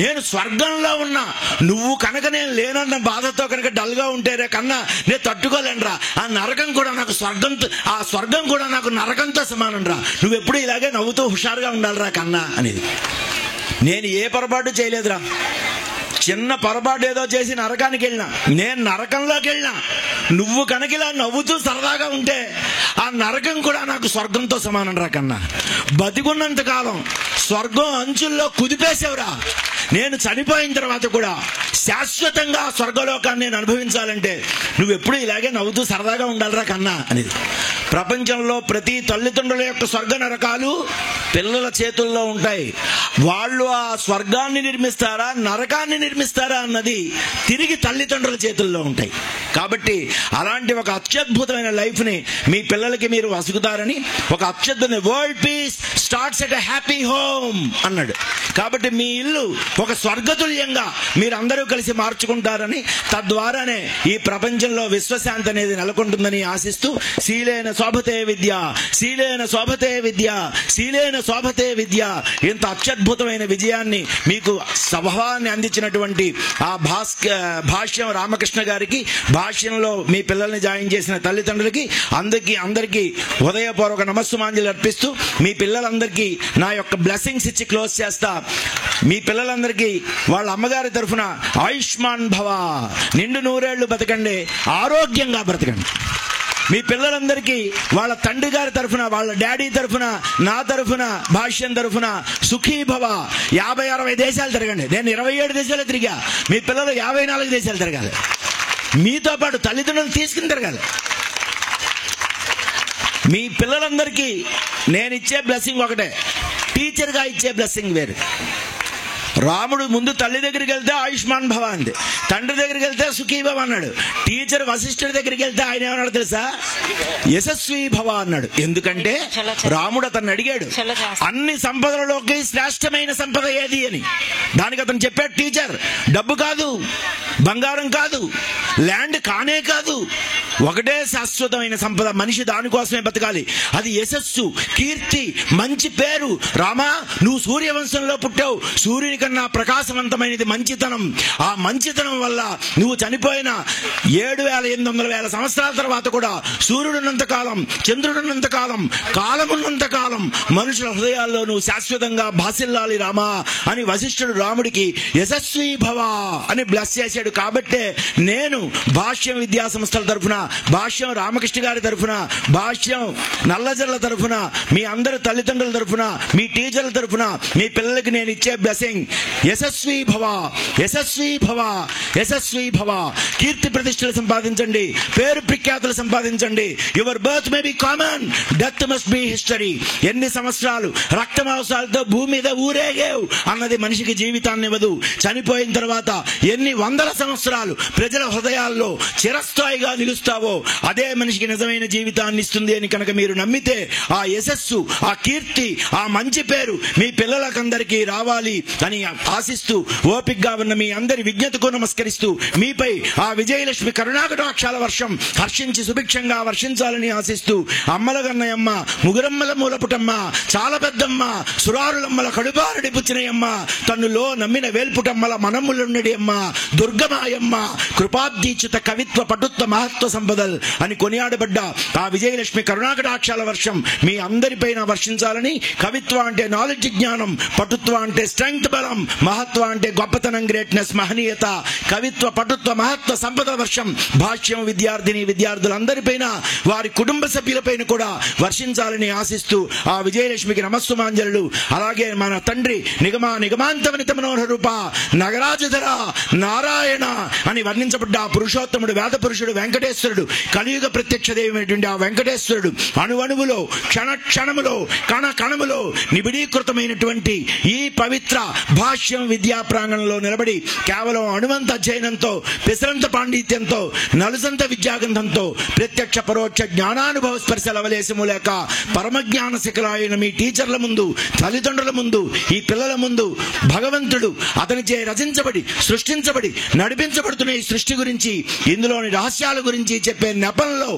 నేను స్వర్గంలో ఉన్నా, నువ్వు కనుక నేను లేనన్న బాధతో కనుక డల్గా ఉంటే రే కన్నా నేను తట్టుకోలేను రా. ఆ నరకం కూడా నాకు స్వర్గంతో, ఆ స్వర్గం కూడా నాకు నరకంతో సమానం రా. నువ్వెప్పుడు ఇలాగే నవ్వుతూ హుషారుగా ఉండాలిరా కన్నా అనేది. నేను ఏ పొరపాటు చేయలేదురా. చిన్న పొరపాటు ఏదో చేసి నరకానికి వెళ్ళినా, నేను నరకంలోకి వెళ్ళినా, నువ్వు కనుక ఇలా నవ్వుతూ సరదాగా ఉంటే ఆ నరకం కూడా నాకు స్వర్గంతో సమానం రా కన్నా. బతికున్నంత కాలం స్వర్గం అంచుల్లో కుదిపేసేవరా. నేను చనిపోయిన తర్వాత కూడా శాశ్వతంగా స్వర్గలోకాన్ని నేను అనుభవించాలంటే నువ్వెప్పుడు ఇలాగే నవ్వుతూ సరదాగా ఉండాలిరా కన్నా అనేది. ప్రపంచంలో ప్రతి తల్లిదండ్రుల యొక్క స్వర్గ నరకాలు పిల్లల చేతుల్లో ఉంటాయి. వాళ్ళు ఆ స్వర్గాన్ని నిర్మిస్తారా, నరకాన్ని నిర్మిస్తారా అన్నది తిరిగి తల్లిదండ్రుల చేతుల్లో ఉంటాయి. కాబట్టి అలాంటి ఒక అత్యద్భుతమైన లైఫ్ని మీ పిల్లలకి మీరు వసుకుతారని, ఒక అత్యద్భుత world peace starts at a happy home అన్నాడు. కాబట్టి మీ ఇల్లు ఒక స్వర్గతుల్యంగా మీరందరూ కలిసి మార్చుకుంటారని, తద్వారానే ఈ ప్రపంచంలో విశ్వశాంతి అనేది నెలకొంటుందని ఆశిస్తూ, శీలేన శోభతే విద్య, శీలేన శోభతే విద్య, శీలేన శోభతే విద్య. ఇంత అత్యద్భుతమైన విజయాన్ని మీకు స్వభావాన్ని అందించినటువంటి ఆ భాష్యం రామకృష్ణ గారికి, భాష్యంలో మీ పిల్లల్ని జాయిన్ చేసిన తల్లిదండ్రులకి అందరికీ హృదయపూర్వక నమస్సుమాంజలి అర్పిస్తూ మీ పిల్లలందరికీ నా యొక్క బ్లెస్సింగ్స్ ఇచ్చి క్లోజ్ చేస్తా. మీ పిల్లలందరికీ వాళ్ళ అమ్మగారి తరఫున ఆయుష్మాన్ భవ, నిండు నూరేళ్లు బతకండి, ఆరోగ్యంగా బ్రతకండి. మీ పిల్లలందరికీ వాళ్ళ తండ్రి గారి తరఫున, వాళ్ళ డాడీ తరఫున, నా తరఫున, భాష్యం తరఫున సుఖీభవ. 50-60 దేశాలు తిరగండి. నేను 27 దేశాలు తిరిగా, మీ పిల్లలు 54 దేశాలు తిరగాలి. మీతో పాటు తల్లిదండ్రులు తీసుకుని తిరగాలి. మీ పిల్లలందరికీ నేను ఇచ్చే బ్లెస్సింగ్ ఒకటే, టీచర్గా ఇచ్చే బ్లెస్సింగ్ వేరు. రాముడు ముందు తల్లి దగ్గరికి వెళ్తే ఆయుష్మాన్ భవ అంది, తండ్రి దగ్గరికి వెళ్తే సుఖీభవ అన్నాడు. టీచర్ వశిష్ఠుడి దగ్గరికి వెళ్తే ఆయన ఏమన్నాడు తెలుసా? యశస్వీ భవ అన్నాడు. ఎందుకంటే రాముడు అతన్ని అడిగాడు, అన్ని సంపదలలోకి శ్రేష్టమైన సంపద ఏది అని. దానికి అతను చెప్పాడు, టీచర్ డబ్బు కాదు, బంగారం కాదు, ల్యాండ్ కానే కాదు, ఒకటే శాశ్వతమైన సంపద, మనిషి దానికోసమే బతకాలి. అది యశస్సు, కీర్తి, మంచి పేరు. రామా, నువ్వు సూర్యవంశంలో పుట్టావు, సూర్యుని కన్నా ప్రకాశవంతమైనది మంచితనం. ఆ మంచితనం వల్ల నువ్వు చనిపోయిన 7,800 సంవత్సరాల తర్వాత కూడా సూర్యుడున్నంత కాలం, చంద్రుడున్నంత కాలం, కాలమున్నంత కాలం మనుషుల హృదయాల్లో నువ్వు శాశ్వతంగా భాసిల్లాలి రామా అని వశిష్ఠుడు రాముడికి యశస్వీ భవ అని బ్లెస్ చేశాడు. కాబట్టే నేను భాష్యం విద్యా సంస్థల తరఫున, భాష్యం రామకృష్ణ గారి తరఫున, భాష్యం నల్లజర్ల తరఫున, మీ అందరి తల్లిదండ్రుల తరఫున, మీ టీచర్ల తరఫున మీ పిల్లలకి నేను ఇచ్చే బ్లెస్సింగ్ యశస్వీ భవ, యశస్వీ భవ, యశస్వీ భవ. కీర్తి ప్రతిష్టలు సంపాదించండి, పేరు ప్రఖ్యాతులు సంపాదించండి. Your birth may be common, death must be history. ఎన్ని సంవత్సరాలు రక్తమాంసాలతో భూమి మీద ఊరేగేవు అన్నది మనిషికి జీవితాన్ని ఇవ్వదు. చనిపోయిన తర్వాత ఎన్ని వందల సంవత్సరాలు ప్రజల హృదయాల్లో చిరస్థాయిగా నిలుస్తావో అదే మనిషికి నిజమైన జీవితాన్ని ఇస్తుంది అని కనుక మీరు నమ్మితే ఆ యశస్సు, ఆ కీర్తి, ఆ మంచి పేరు మీ పిల్లలకందరికీ రావాలి అని ఆశిస్తూ ఓపికగా ఉన్న మీ అందరి విజ్ఞతకు నమస్కరిస్తూ మీపై ఆ విజయలక్ష్మి కరుణాకటాక్షాల వర్షం హర్షించి సుభిక్షంగా వర్షించాలని ఆశిస్తూ అమ్మల గన్నయమ్మ, ముగురమ్మల మూలపుటమ్మ, చాలా పెద్దమ్మ, సురారులమ్మల కడుపారడి పుచ్చినయమ్మ, తన్నులో నమ్మిన వేల్పుటమ్మల మనములున్నడి అమ్మ, దుర్గమాయమ్మ, కృపాబ్దీచ్యుత కవిత్వ పటుత్వ మహత్వ సంపదల్ అని కొనియాడబడ్డ ఆ విజయలక్ష్మి కరుణాకటాక్షాల వర్షం మీ అందరిపైన వర్షించాలని. కవిత్వ అంటే నాలెడ్జ్, జ్ఞానం, పటుత్వ అంటే స్ట్రెంగ్త్, బలం, మహత్వ అంటే గొప్పతనం, గ్రేట్నెస్, మహనీయత, కవిత్వ పటుత్వ మహత్వ సంపద వర్షం భాష్యం విద్యార్థులందరిపైన, వారి కుటుంబ సభ్యులపైన కూడా వర్షించాలని ఆశిస్తూ ఆ విజయలక్ష్మికి నమస్సుమాంజలు. అలాగే మన తండ్రి నిగమాంతవనిత మనోహర రూప నగరాజధర నారాయణ అని వర్ణించబడ్డ ఆ పురుషోత్తముడు, వేద పురుషుడు వెంకటేశ్వరుడు, కలియుగ ప్రత్యక్ష దైవమైనటువంటి ఆ వెంకటేశ్వరుడు అణువణువులో, క్షణములో, కణములో నిబిడీకృతమైనటువంటి ఈ పవిత్ర భాష్యం విద్యా ప్రాంగణంలో నిలబడి కేవలం అణువంత అధ్యయనంతో, పిసరంత పాండిత్యంతో, నలుసంత విద్యాగంధంతో, ప్రత్యక్ష పరోక్ష జ్ఞానానుభవ స్పర్శ లవలేశము లేక పరమజ్ఞాన శిఖరాయన మీ టీచర్ల ముందు, తల్లిదండ్రుల ముందు, ఈ పిల్లల ముందు భగవంతుడు అతనిచే రచించబడి, సృష్టించబడి, నడిపించబడుతున్న ఈ సృష్టి గురించి, ఇందులోని రహస్యాల గురించి చెప్పే నెపంలో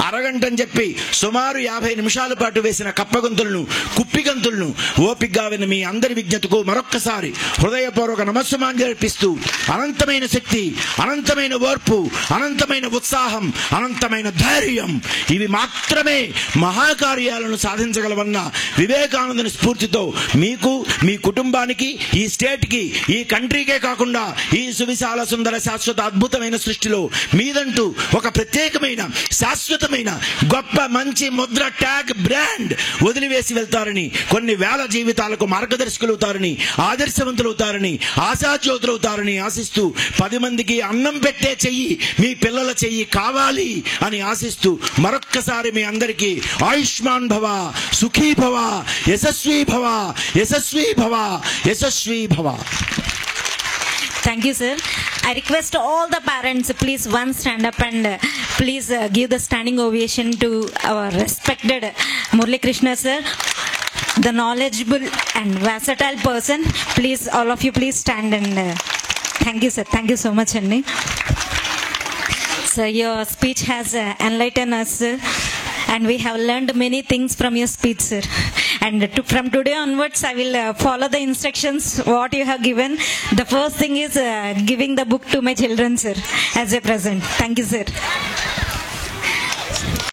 అరగంటని చెప్పి సుమారు 50 నిమిషాల పాటు వేసిన కప్పగంతులను, కుప్పిగంతులను ఓపికగా విన్న మీ అందరి విజ్ఞతకు మరొక్కసారి హృదయపూర్వక నమస్సుమాంజలి అర్పిస్తూ అనంతమైన శక్తి, అనంతమైన ఓర్పు, అనంతమైన ఉత్సాహం, అనంతమైన ధైర్యం ఇవి మాత్రమే మహాకార్యాలను సాధించగలవన్న వివేకానందుని స్ఫూర్తితో మీకు, మీ కుటుంబానికి, ఈ స్టేట్కి, ఈ కంట్రీకే కాకుండా ఈ సువిశాల సుందర శాశ్వత అద్భుతమైన సృష్టిలో మీదంటూ ఒక ప్రత్యేకమైన శాశ్వతమైన గొప్ప మంచి ముద్ర, ట్యాగ్, బ్రాండ్ వదిలివేసి వెళ్తారని, కొన్ని వేల జీవితాలకు మార్గదర్శకులవుతారని, ఆదర్శవంతులవుతారని, ఆశాజ్యోతులవుతారని ఆశిస్తూ 10 మందికి అన్నం పెట్టే చెయ్యి మీ పిల్లల చెయ్యి కావాలి అని ఆశిస్తూ మరొక్కసారి మీ అందరికీ ఆయుష్మాన్ భవ, సుఖీ భవ, యశస్వీ భవ, యశస్వీ భవ, యశస్వీ భవ. Thank you, sir. I request all the parents, please one stand up and please give the standing ovation to our respected Murali Krishna sir, the knowledgeable and versatile person. Please, all of you, please stand and thank you, sir. Thank you so much, Anni. So your speech has enlightened us, sir. and we have learned many things from your speech, sir. And from today onwards, I will follow the instructions what you have given. The first thing is giving the book to my children, sir, as a present. Thank you, sir.